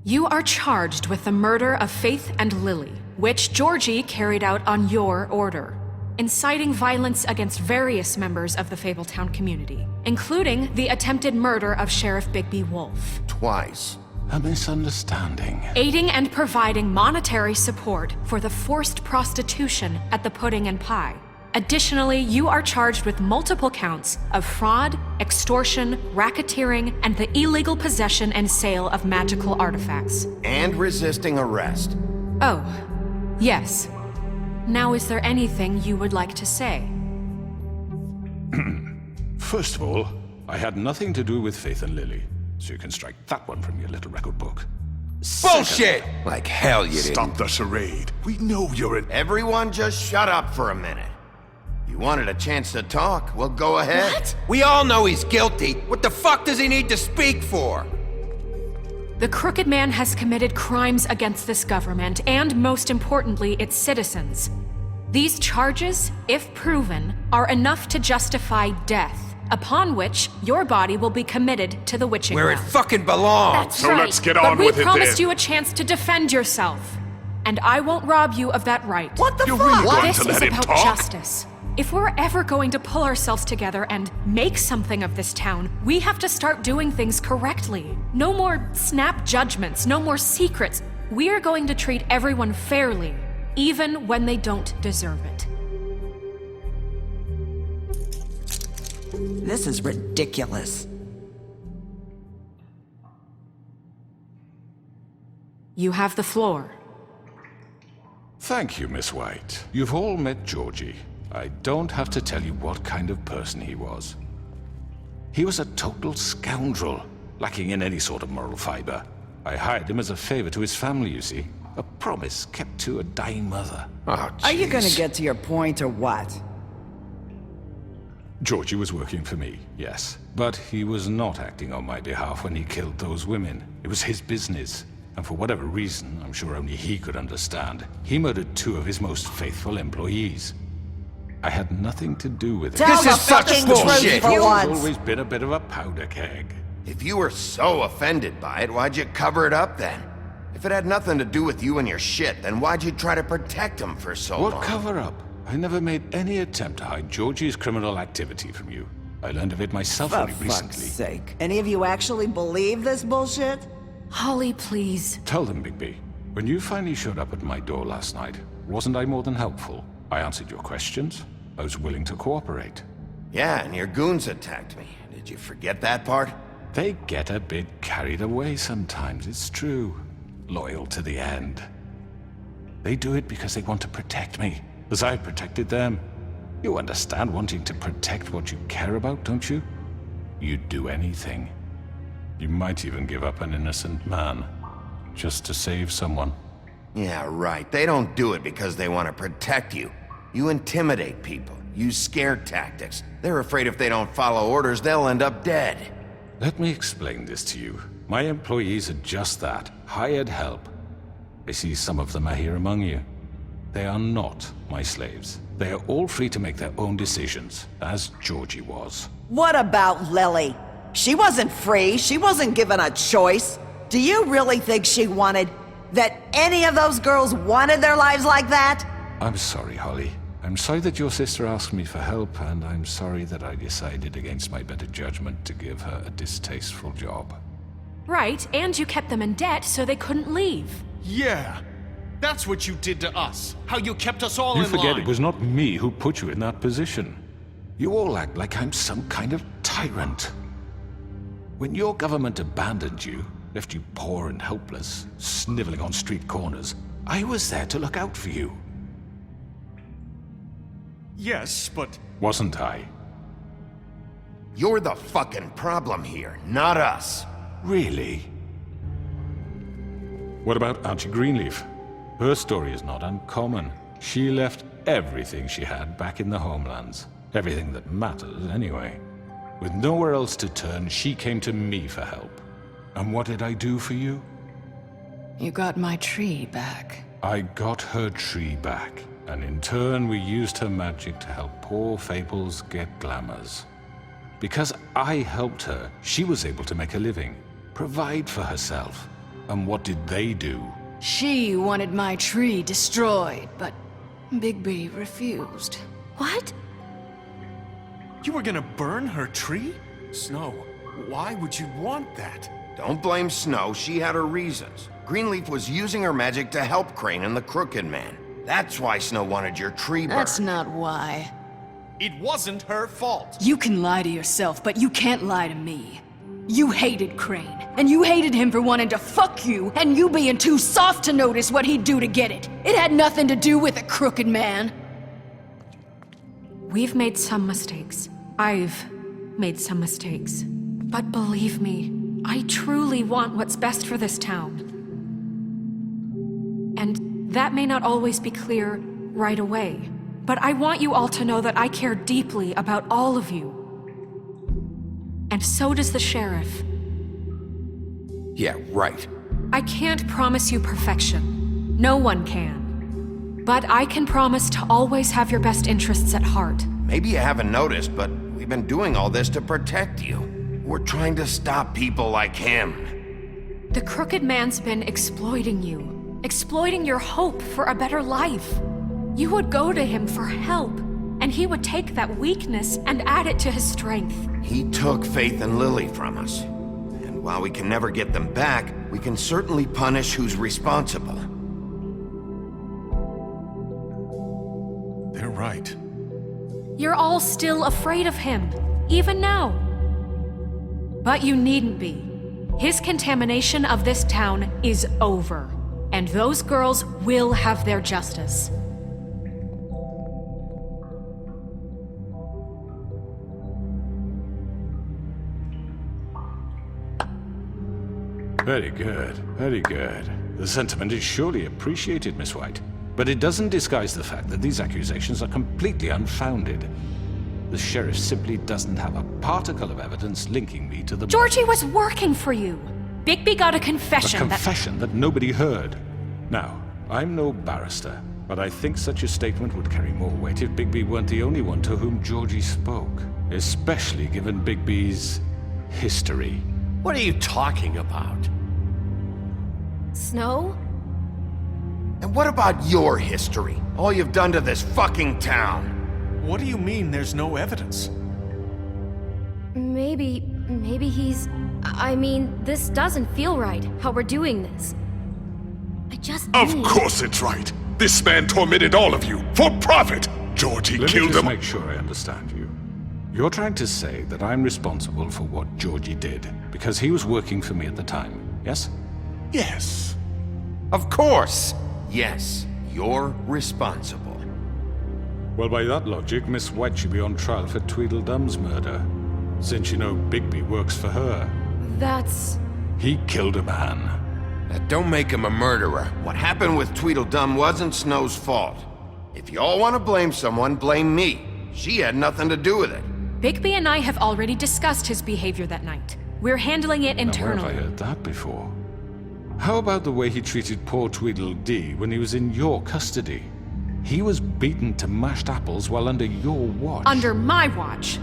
You are charged with the murder of Faith and Lily, which Georgie carried out on your order, inciting violence against various members of the Fabletown community, including the attempted murder of Sheriff Bigby Wolf. Twice. A misunderstanding. Aiding and providing monetary support for the forced prostitution at the Pudding and Pie. Additionally, you are charged with multiple counts of fraud, extortion, racketeering, and the illegal possession and sale of magical artifacts. And resisting arrest. Oh, yes. Now, is there anything you would like to say? First of all, I had nothing to do with Faith and Lily, so you can strike that one from your little record book. Bullshit! Like hell you didn't. Stop the charade. We know you're an... Everyone just shut up for a minute. You wanted a chance to talk? Well, go ahead. What? We all know he's guilty. What the fuck does he need to speak for? The Crooked Man has committed crimes against this government and, most importantly, its citizens. These charges, if proven, are enough to justify death, upon which your body will be committed to the witching Where it well. fucking belongs. That's So right. let's get on but with we it promised then. you a chance to defend yourself, and I won't rob you of that right. What the You're fuck? really going This to is let him about talk? justice. If we're ever going to pull ourselves together and make something of this town, we have to start doing things correctly. No more snap judgments, no more secrets. We are going to treat everyone fairly, even when they don't deserve it. This is ridiculous. You have the floor. Thank you, Miss White. You've all met Georgie. I don't have to tell you what kind of person he was. He was a total scoundrel, lacking in any sort of moral fiber. I hired him as a favor to his family, you see. A promise kept to a dying mother. Oh, Are you gonna jeez. get to your point or what? Georgie was working for me, yes. But he was not acting on my behalf when he killed those women. It was his business. And for whatever reason, I'm sure only he could understand, he murdered 2 of his most faithful employees. I had nothing to do with it. Tell This the is such fucking bullshit. truth for He's once. always been a bit of a powder keg. If you were so offended by it, why'd you cover it up then? If it had nothing to do with you and your shit, then why'd you try to protect him for so long? What cover-up? I never made any attempt to hide Georgie's criminal activity from you. I learned of it myself For only fuck's recently. sake. Any of you actually believe this bullshit? Holly, please. Tell them, Bigby. When you finally showed up at my door last night, wasn't I more than helpful? I answered your questions. I was willing to cooperate. Yeah, and your goons attacked me. Did you forget that part? They get a bit carried away sometimes, it's true. Loyal to the end. They do it because they want to protect me, as I protected them. You understand wanting to protect what you care about, don't you? You'd do anything. You might even give up an innocent man, just to save someone. Yeah, right. They don't do it because they want to protect you. You intimidate people, use scare tactics. They're afraid if they don't follow orders, they'll end up dead. Let me explain this to you. My employees are just that, hired help. I see some of them are here among you. They are not my slaves. They are all free to make their own decisions, as Georgie was. What about Lily? She wasn't free. She wasn't given a choice. Do you really think she wanted... that any of those girls wanted their lives like that? I'm sorry, Holly. I'm sorry that your sister asked me for help, and I'm sorry that I decided against my better judgment to give her a distasteful job. Right, and you kept them in debt so they couldn't leave. Yeah, that's what you did to us. How you kept us all You in forget line. it was not me who put you in that position. You all act like I'm some kind of tyrant. When your government abandoned you, left you poor and helpless, sniveling on street corners, I was there to look out for you. Yes, but... Wasn't I? You're the fucking problem here, not us. Really? What about Auntie Greenleaf? Her story is not uncommon. She left everything she had back in the homelands. Everything that matters, anyway. With nowhere else to turn, she came to me for help. And what did I do for you? You got my tree back. I got her tree back, and in turn we used her magic to help poor Fables get glamours. Because I helped her, she was able to make a living, provide for herself. And what did they do? She wanted my tree destroyed, but Bigby refused. What? You were gonna burn her tree? Snow, why would you want that? Don't blame Snow, she had her reasons. Greenleaf was using her magic to help Crane and the Crooked Man. That's why Snow wanted your tree burned. That's not why. It wasn't her fault. You can lie to yourself, but you can't lie to me. You hated Crane, and you hated him for wanting to fuck you, and you being too soft to notice what he'd do to get it. It had nothing to do with the Crooked Man. We've made some mistakes. I've made some mistakes. But believe me, I truly want what's best for this town. And that may not always be clear right away. But I want you all to know that I care deeply about all of you. And so does the sheriff. Yeah, right. I can't promise you perfection. No one can. But I can promise to always have your best interests at heart. Maybe you haven't noticed, but we've been doing all this to protect you. We're trying to stop people like him. The Crooked Man's been exploiting you. Exploiting your hope for a better life. You would go to him for help, and he would take that weakness and add it to his strength. He took Faith and Lily from us. And while we can never get them back, we can certainly punish who's responsible. They're right. You're all still afraid of him, even now. But you needn't be. His contamination of this town is over, and those girls will have their justice. Very good, very good. The sentiment is surely appreciated, Miss White. But it doesn't disguise the fact that these accusations are completely unfounded. The sheriff simply doesn't have a particle of evidence linking me to the... Georgie was working for you. Bigby got a confession A confession that nobody heard. Now, I'm no barrister, but I think such a statement would carry more weight if Bigby weren't the only one to whom Georgie spoke. Especially given Bigby's history. What are you talking about? Snow? And what about your history? All you've done to this fucking town? What do you mean there's no evidence? Maybe he's... I mean, this doesn't feel right, how we're doing this. I just Of need... course it's right. This man tormented all of you for profit. Georgie Let killed me just him. make sure I understand you. You're trying to say that I'm responsible for what Georgie did because he was working for me at the time, yes? Yes. Of course. Yes, you're responsible. Well, by that logic, Miss White should be on trial for Tweedledum's murder. Since you know Bigby works for her. That's... He killed a man. That don't make him a murderer. What happened with Tweedledum wasn't Snow's fault. If you all want to blame someone, blame me. She had nothing to do with it. Bigby and I have already discussed his behavior that night. We're handling it Now, where have I internally. heard that before? How about the way he treated poor Tweedledee when he was in your custody? He was beaten to mashed apples while under your watch. Under my watch.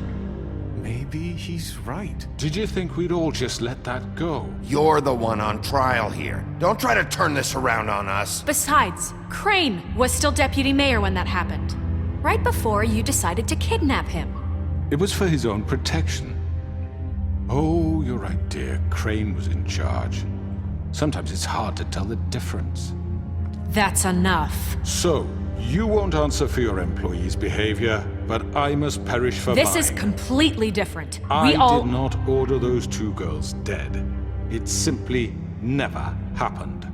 Maybe he's right. Did you think we'd all just let that go? You're the one on trial here. Don't try to turn this around on us. Besides, Crane was still deputy mayor when that happened. Right before you decided to kidnap him. It was for his own protection. Oh, you're right, dear. Crane was in charge. Sometimes it's hard to tell the difference. That's enough. So, you won't answer for your employees' behavior, but I must perish for This mine. is completely different. I We all... did not order those 2 girls dead. It simply never happened.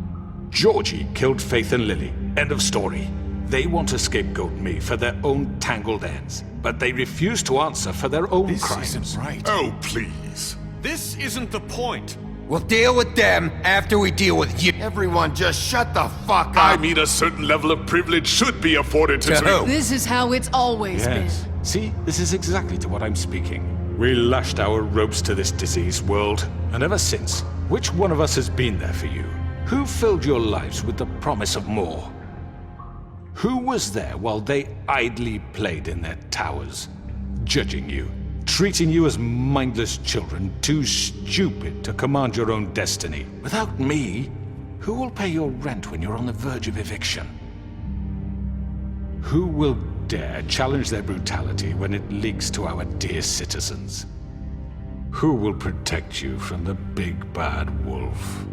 Georgie killed Faith and Lily. End of story. They want to scapegoat me for their own tangled ends, but they refuse to answer for their own crimes. This isn't right. Oh, please. This isn't the point. We'll deal with them after we deal with you. Everyone just shut the fuck up. I mean, a certain level of privilege should be afforded to... To who? This is how it's always Yes. See, this is exactly to what I'm speaking. We lashed our ropes to this diseased world, and ever since, which one of us has been there for you? Who filled your lives with the promise of more? Who was there while they idly played in their towers, judging you, treating you as mindless children, too stupid to command your own destiny? Without me, who will pay your rent when you're on the verge of eviction? Who will dare challenge their brutality when it leaks to our dear citizens? Who will protect you from the big bad wolf?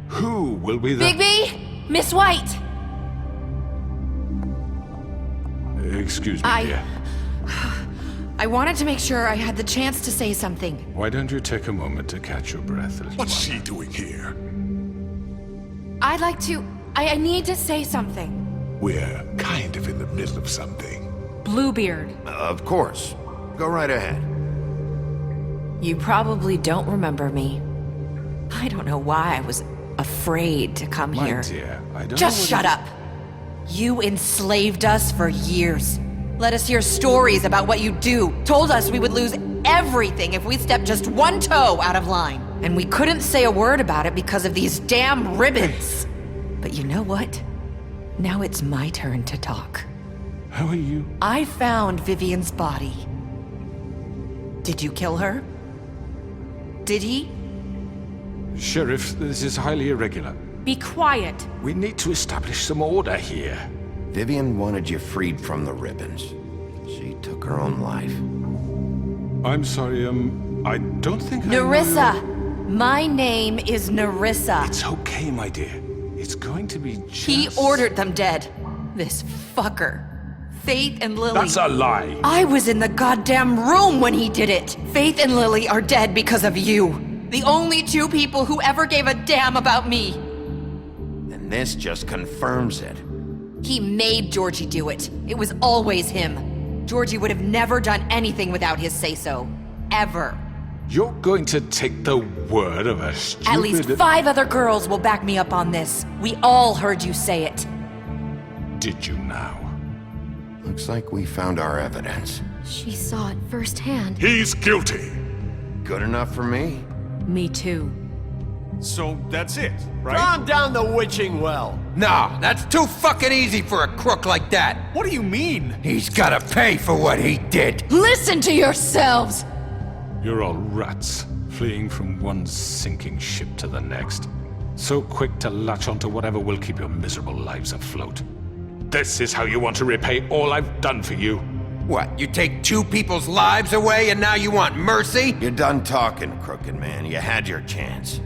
Who will be the... Bigby! Miss White! Excuse me, dear. I wanted to make sure I had the chance to say something. Why don't you take a moment to catch your breath a little What's while? she doing here? I'd like to... I need to say something. We're kind of in the middle of something. Bluebeard. Of course. Go right ahead. You probably don't remember me. I don't know why I was afraid to come My here. dear, I don't Just know shut up! You enslaved us for years. Let us hear stories about what you do. Told us we would lose everything if we stepped just one toe out of line. And we couldn't say a word about it because of these damn ribbons. But you know what? Now it's my turn to talk. How are you? I found Vivian's body. Did you kill her? Did he? Sheriff, this is highly irregular. Be quiet. We need to establish some order here. Vivian wanted you freed from the ribbons. She took her own life. I'm sorry, I don't think Nerissa! My name is Nerissa. It's okay, my dear. It's going to be just... He ordered them dead. This fucker. Faith and Lily. That's a lie. I was in the goddamn room when he did it. Faith and Lily are dead because of you. The only 2 people who ever gave a damn about me. And this just confirms it. He made Georgie do it. It was always him. Georgie would have never done anything without his say-so. Ever. You're going to take the word of a stupid... At least 5 other girls will back me up on this. We all heard you say it. Did you now? Looks like we found our evidence. She saw it firsthand. He's guilty. Good enough for me. Me too. So that's it, right? Calm down the witching well. No, that's too fucking easy for a crook like that. What do you mean? He's gotta pay for what he did. Listen to yourselves! You're all rats, fleeing from one sinking ship to the next. So quick to latch onto whatever will keep your miserable lives afloat. This is how you want to repay all I've done for you. What, you take 2 people's lives away and now you want mercy? You're done talking, crooked man. You had your chance.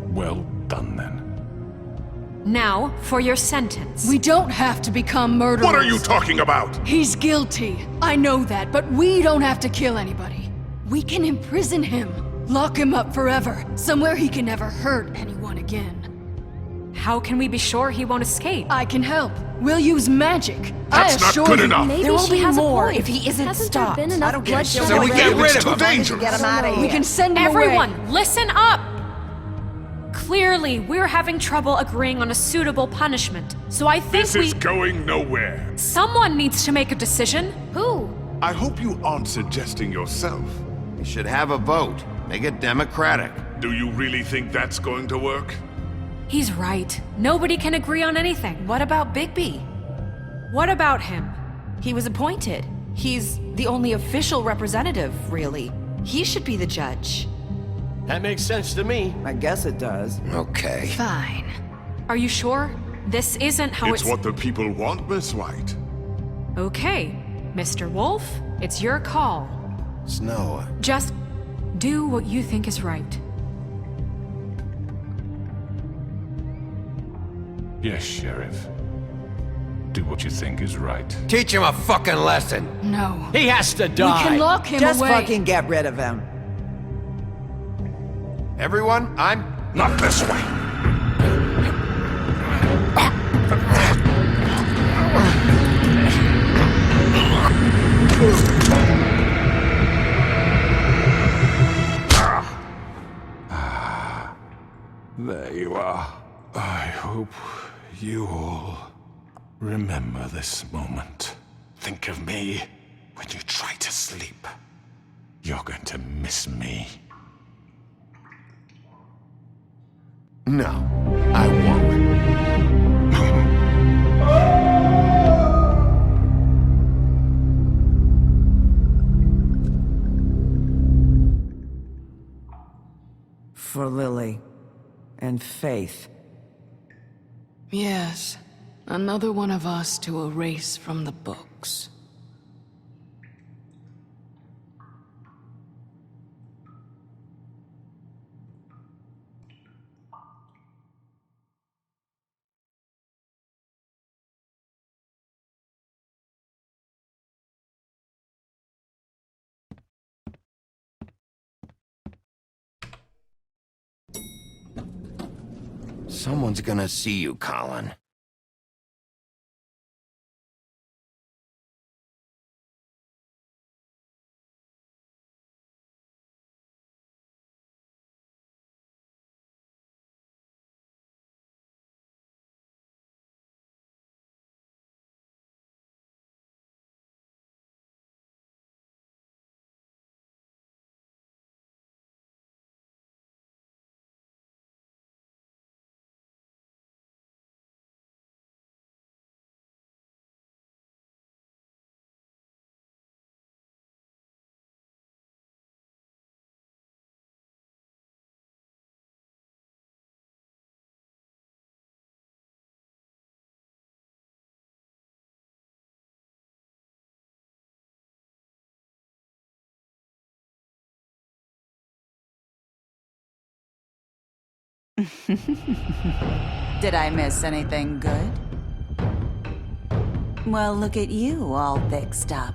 Well done, then. Now, for your sentence. We don't have to become murderers. What are you talking about? He's guilty. I know that, but we don't have to kill anybody. We can imprison him. Lock him up forever. Somewhere he can never hurt anyone again. How can we be sure he won't escape? I can help. We'll use magic. That's not good enough. Maybe There will she be has a more point. if he isn't Hasn't stopped. there been enough I don't get it. bloodshed So we get already? rid It's of too him. dangerous. Get him out of here. We can send him Everyone, away. listen up! Clearly, we're having trouble agreeing on a suitable punishment. So I think This is going nowhere. Someone needs to make a decision. Who? I hope you aren't suggesting yourself. You should have a vote. Make it democratic. Do you really think that's going to work? He's right. Nobody can agree on anything. What about Bigby? What about him? He was appointed. He's the only official representative, really. He should be the judge. That makes sense to me. I guess it does. Okay. Fine. Are you sure? This isn't how It's what the people want, Miss White. Okay, Mr. Wolf, it's your call. Snow. Just do what you think is right. Yes, Sheriff. Do what you think is right. Teach him a fucking lesson. No. He has to die. We can lock him Just away. fucking get rid of him. Everyone, I'm... Not this way. There you are. I hope you all remember this moment. Think of me when you try to sleep. You're going to miss me. No, I won't. For Lily and Faith. Yes. Another one of us to erase from the books. Someone's gonna see you, Colin. Did I miss anything good? Well, look at you, all fixed up.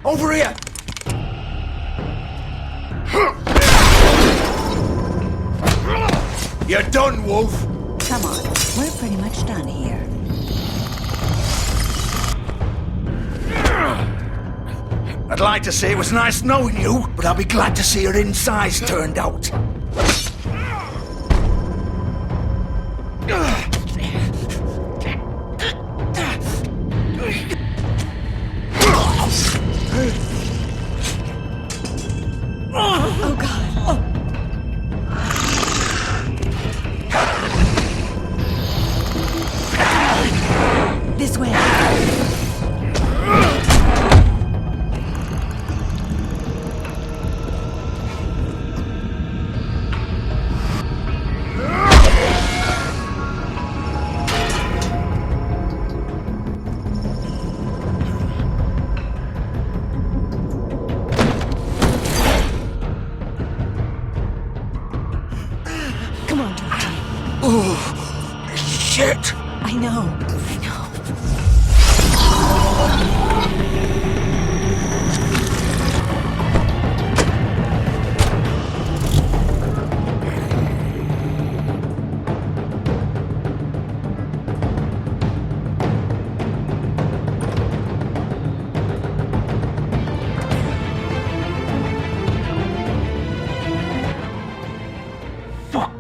Over here! You're done, Wolf! Come on, we're pretty much done here. I'd like to say it was nice knowing you, but I'll be glad to see your insides turned out. Oh, God. This way. Come on, Georgie. Oh, shit! I know.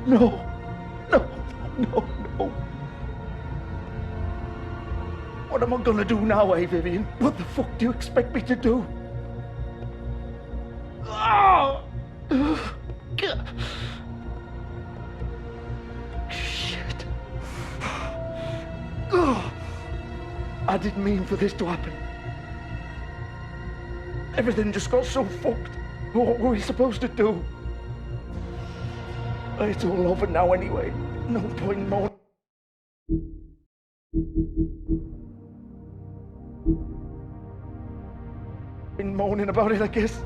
No. No, no, no. What am I gonna do now, Vivian? What the fuck do you expect me to do? Ah! Shit. I didn't mean for this to happen. Everything just got so fucked. What were we supposed to do? It's all over now anyway. No point more. Been moaning about it, I guess.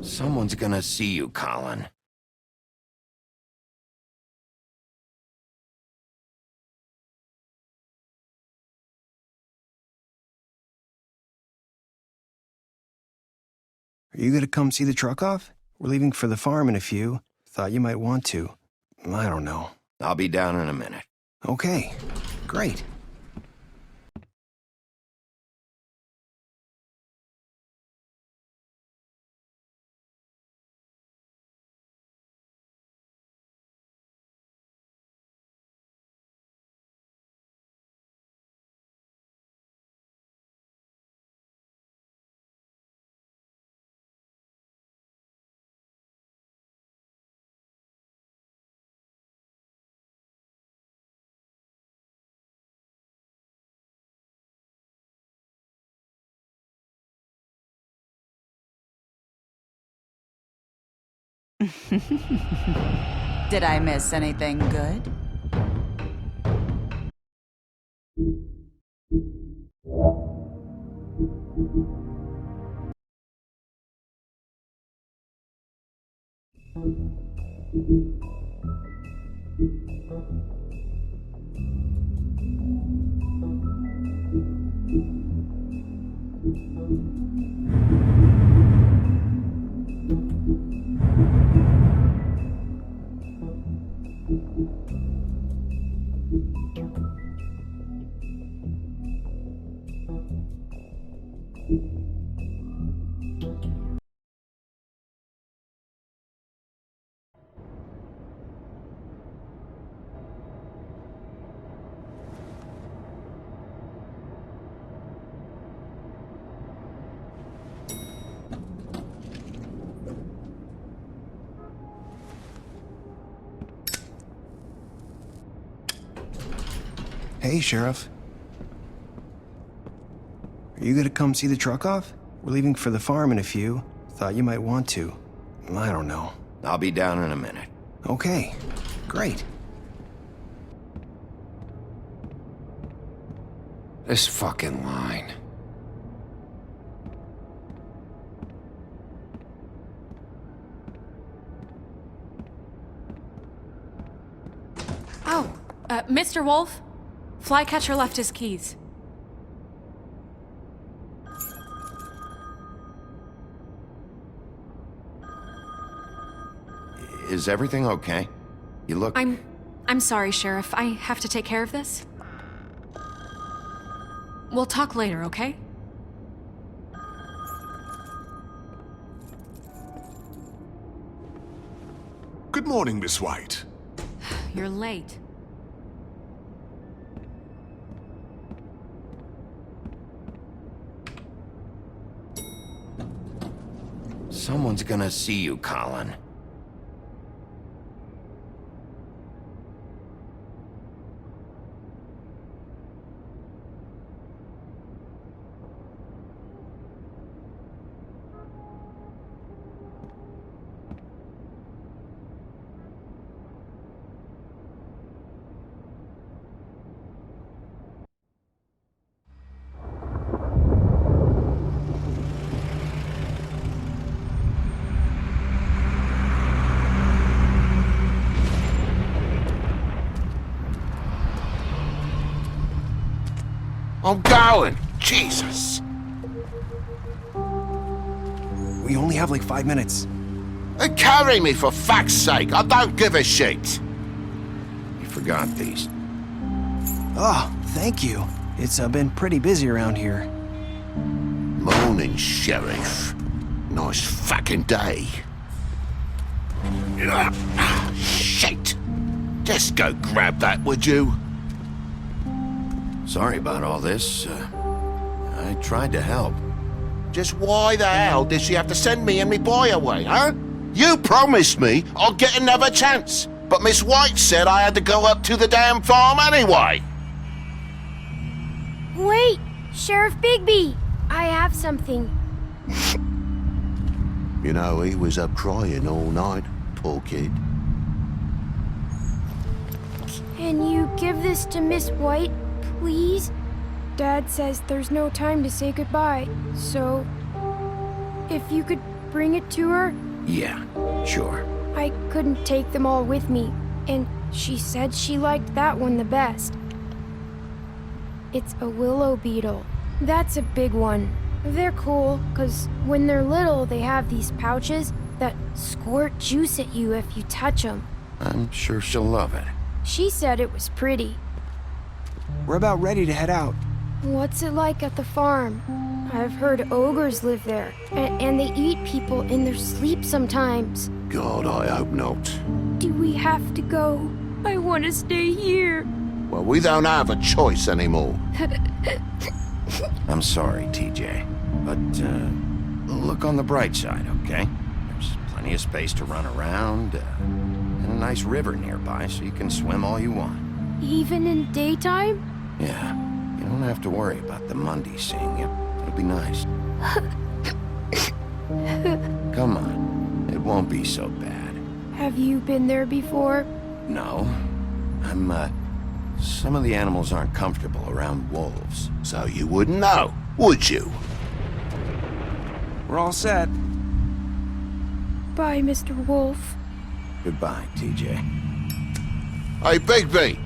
Someone's gonna see you, Colin. Are you gonna come see the truck off? We're leaving for the farm in a few. Thought you might want to. I don't know. I'll be down in a minute. Okay, great. Did I miss anything good? Hey, Sheriff. Are you gonna come see the truck off? We're leaving for the farm in a few. Thought you might want to. I don't know. I'll be down in a minute. Okay, great. This fucking line. Mr. Wolf? Flycatcher left his keys. Is everything okay? You look... I'm sorry, Sheriff. I have to take care of this. We'll talk later, okay? Good morning, Miss White. You're late. Someone's gonna see you, Colin. I'm going! Jesus! We only have like 5 minutes. Carry me, for fuck's sake! I don't give a shit! You forgot these. Oh, thank you. It's been pretty busy around here. Morning, Sheriff. Nice fucking day. Shit! Just go grab that, would you? Sorry about all this. I tried to help. Just why the hell did she have to send me and me boy away, huh? You promised me I'd get another chance, but Miss White said I had to go up to the damn farm anyway. Wait! Sheriff Bigby! I have something. You know, he was up crying all night, poor kid. Can you give this to Miss White, please? Dad says there's no time to say goodbye, so if you could bring it to her? Yeah, sure. I couldn't take them all with me, and she said she liked that one the best. It's a willow beetle. That's a big one. They're cool, 'cause when they're little, they have these pouches that squirt juice at you if you touch them. I'm sure she'll love it. She said it was pretty. We're about ready to head out. What's it like at the farm? I've heard ogres live there, and they eat people in their sleep sometimes. God, I hope not. Do we have to go? I want to stay here. Well, we don't have a choice anymore. I'm sorry, TJ. But, look on the bright side, okay? There's plenty of space to run around, and a nice river nearby so you can swim all you want. Even in daytime? Yeah, you don't have to worry about the Mundy seeing you. It'll be nice. Come on, it won't be so bad. Have you been there before? No. Some of the animals aren't comfortable around wolves. So you wouldn't know, would you? We're all set. Bye, Mr. Wolf. Goodbye, TJ. Hey, Bigby!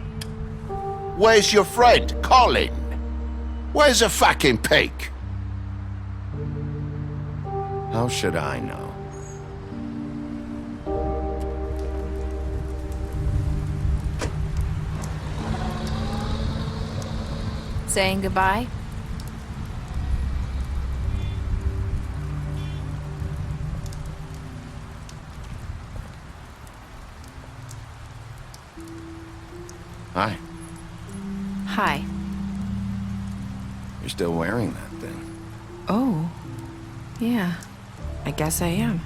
Where's your friend, Colin? Where's the fucking pig? How should I know? Saying goodbye? Hi. Hi. You're still wearing that thing. Oh. Yeah. I guess I am.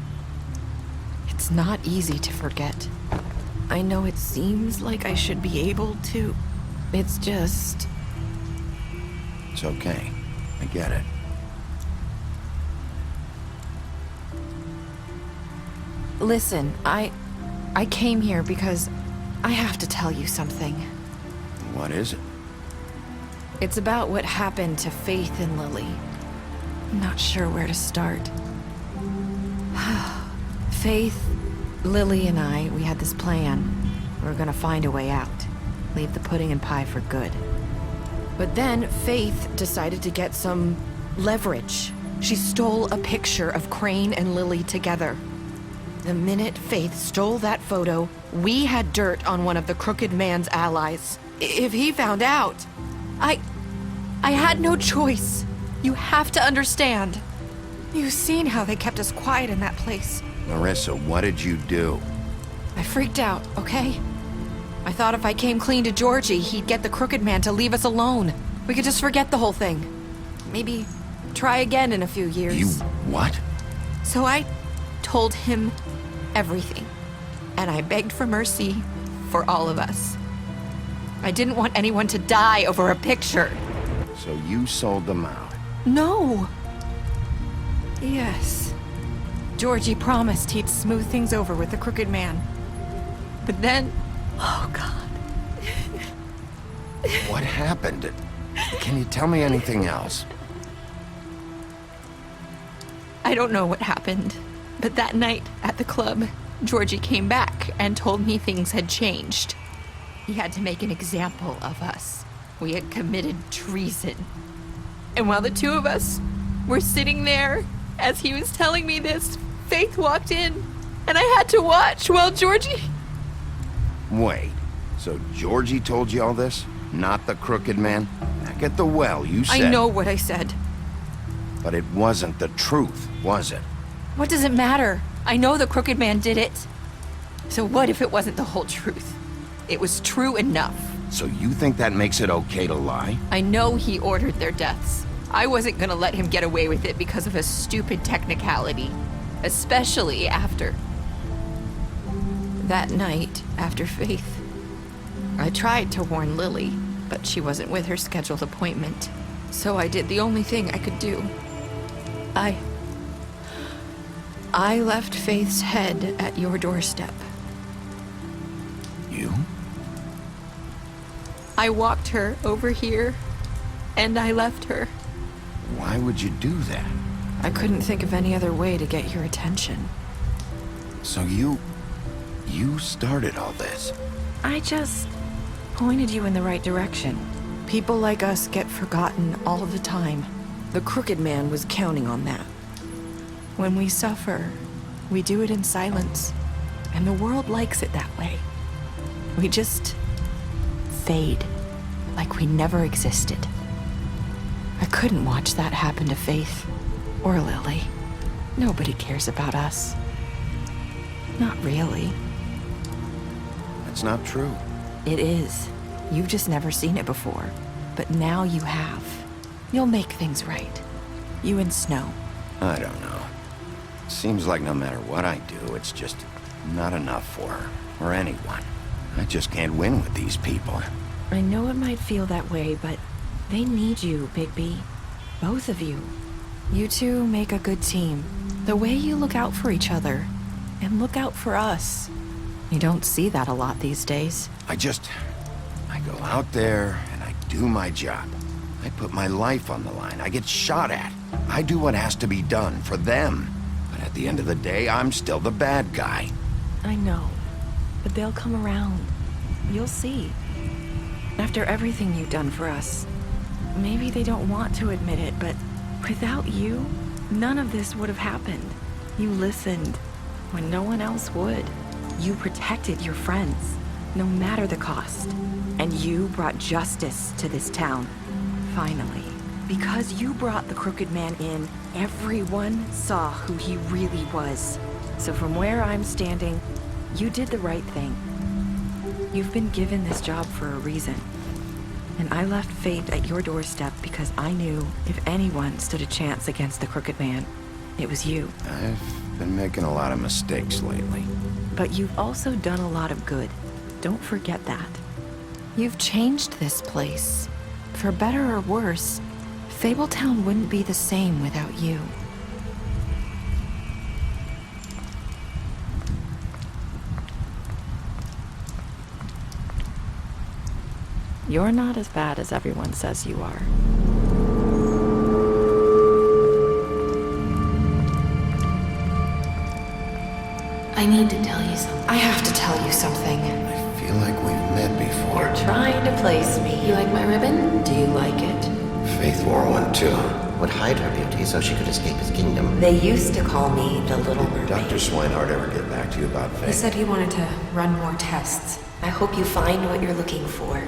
It's not easy to forget. I know it seems like I should be able to. It's just... It's okay. I get it. Listen, I came here because I have to tell you something. What is it? It's about what happened to Faith and Lily. I'm not sure where to start. Faith, Lily, and I, we had this plan. We were gonna find a way out. leave the pudding and pie for good. But then Faith decided to get some leverage. She stole a picture of Crane and Lily together. The minute Faith stole that photo, we had dirt on one of the Crooked Man's allies. If he found out... I had no choice. You have to understand. You've seen how they kept us quiet in that place. Marissa, what did you do? I freaked out, okay? I thought if I came clean to Georgie, he'd get the Crooked Man to leave us alone. We could just forget the whole thing. Maybe try again in a few years. You what? So I told him everything. And I begged for mercy for all of us. I didn't want anyone to die over a picture. So you sold them out? No. Yes. Georgie promised he'd smooth things over with the Crooked Man. But then... Oh, God. What happened? Can you tell me anything else? I don't know what happened, but that night at the club, Georgie came back and told me things had changed. He had to make an example of us. We had committed treason. And while the two of us were sitting there, as he was telling me this, Faith walked in, and I had to watch while Georgie... Wait, so Georgie told you all this? Not the Crooked Man? Back at the well, you said... I know what I said. But it wasn't the truth, was it? What does it matter? I know the Crooked Man did it. So what if it wasn't the whole truth? It was true enough. So you think that makes it okay to lie? I know he ordered their deaths. I wasn't gonna let him get away with it because of a stupid technicality. Especially after... that night, after Faith. I tried to warn Lily, but she wasn't with her scheduled appointment. So I did the only thing I could do. I left Faith's head at your doorstep. You? I walked her over here, and I left her. Why would you do that? I couldn't think of any other way to get your attention. So you started all this? I just pointed you in the right direction. People like us get forgotten all the time. The Crooked Man was counting on that. When we suffer, we do it in silence, and the world likes it that way. We just fade, like we never existed. I couldn't watch that happen to Faith, or Lily. Nobody cares about us. Not really. That's not true. It is. You've just never seen it before. But now you have. You'll make things right. You and Snow. I don't know. Seems like no matter what I do, it's just not enough for her, or anyone. I just can't win with these people. I know it might feel that way, but they need you, Bigby. Both of you. You two make a good team. The way you look out for each other, and look out for us. You don't see that a lot these days. I go out there, and I do my job. I put my life on the line. I get shot at. I do what has to be done for them. But at the end of the day, I'm still the bad guy. I know. But they'll come around. You'll see. After everything you've done for us. Maybe they don't want to admit it, but without you, none of this would have happened. You listened when no one else would. You protected your friends, no matter the cost. And you brought justice to this town. Finally. Because you brought the Crooked Man in, everyone saw who he really was. So from where I'm standing, you did the right thing. You've been given this job for a reason. And I left Faith at your doorstep because I knew if anyone stood a chance against the Crooked Man, it was you. I've been making a lot of mistakes lately. But you've also done a lot of good. Don't forget that. You've changed this place. For better or worse, Fabletown wouldn't be the same without you. You're not as bad as everyone says you are. I need to tell you something. I have to tell you something. I feel like we've met before. Trying to place me. You like my ribbon? Do you like it? Faith wore one too. Would hide her beauty so she could escape his kingdom. They used to call me the Little Mermaid. Did Dr. Swinehart ever get back to you about Faith? He said he wanted to run more tests. I hope you find what you're looking for.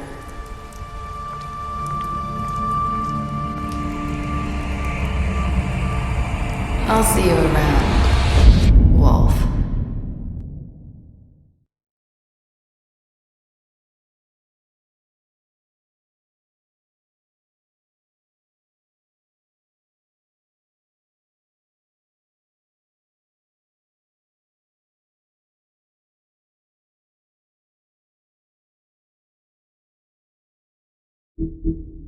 I'll see you around, Wolf. Thank you.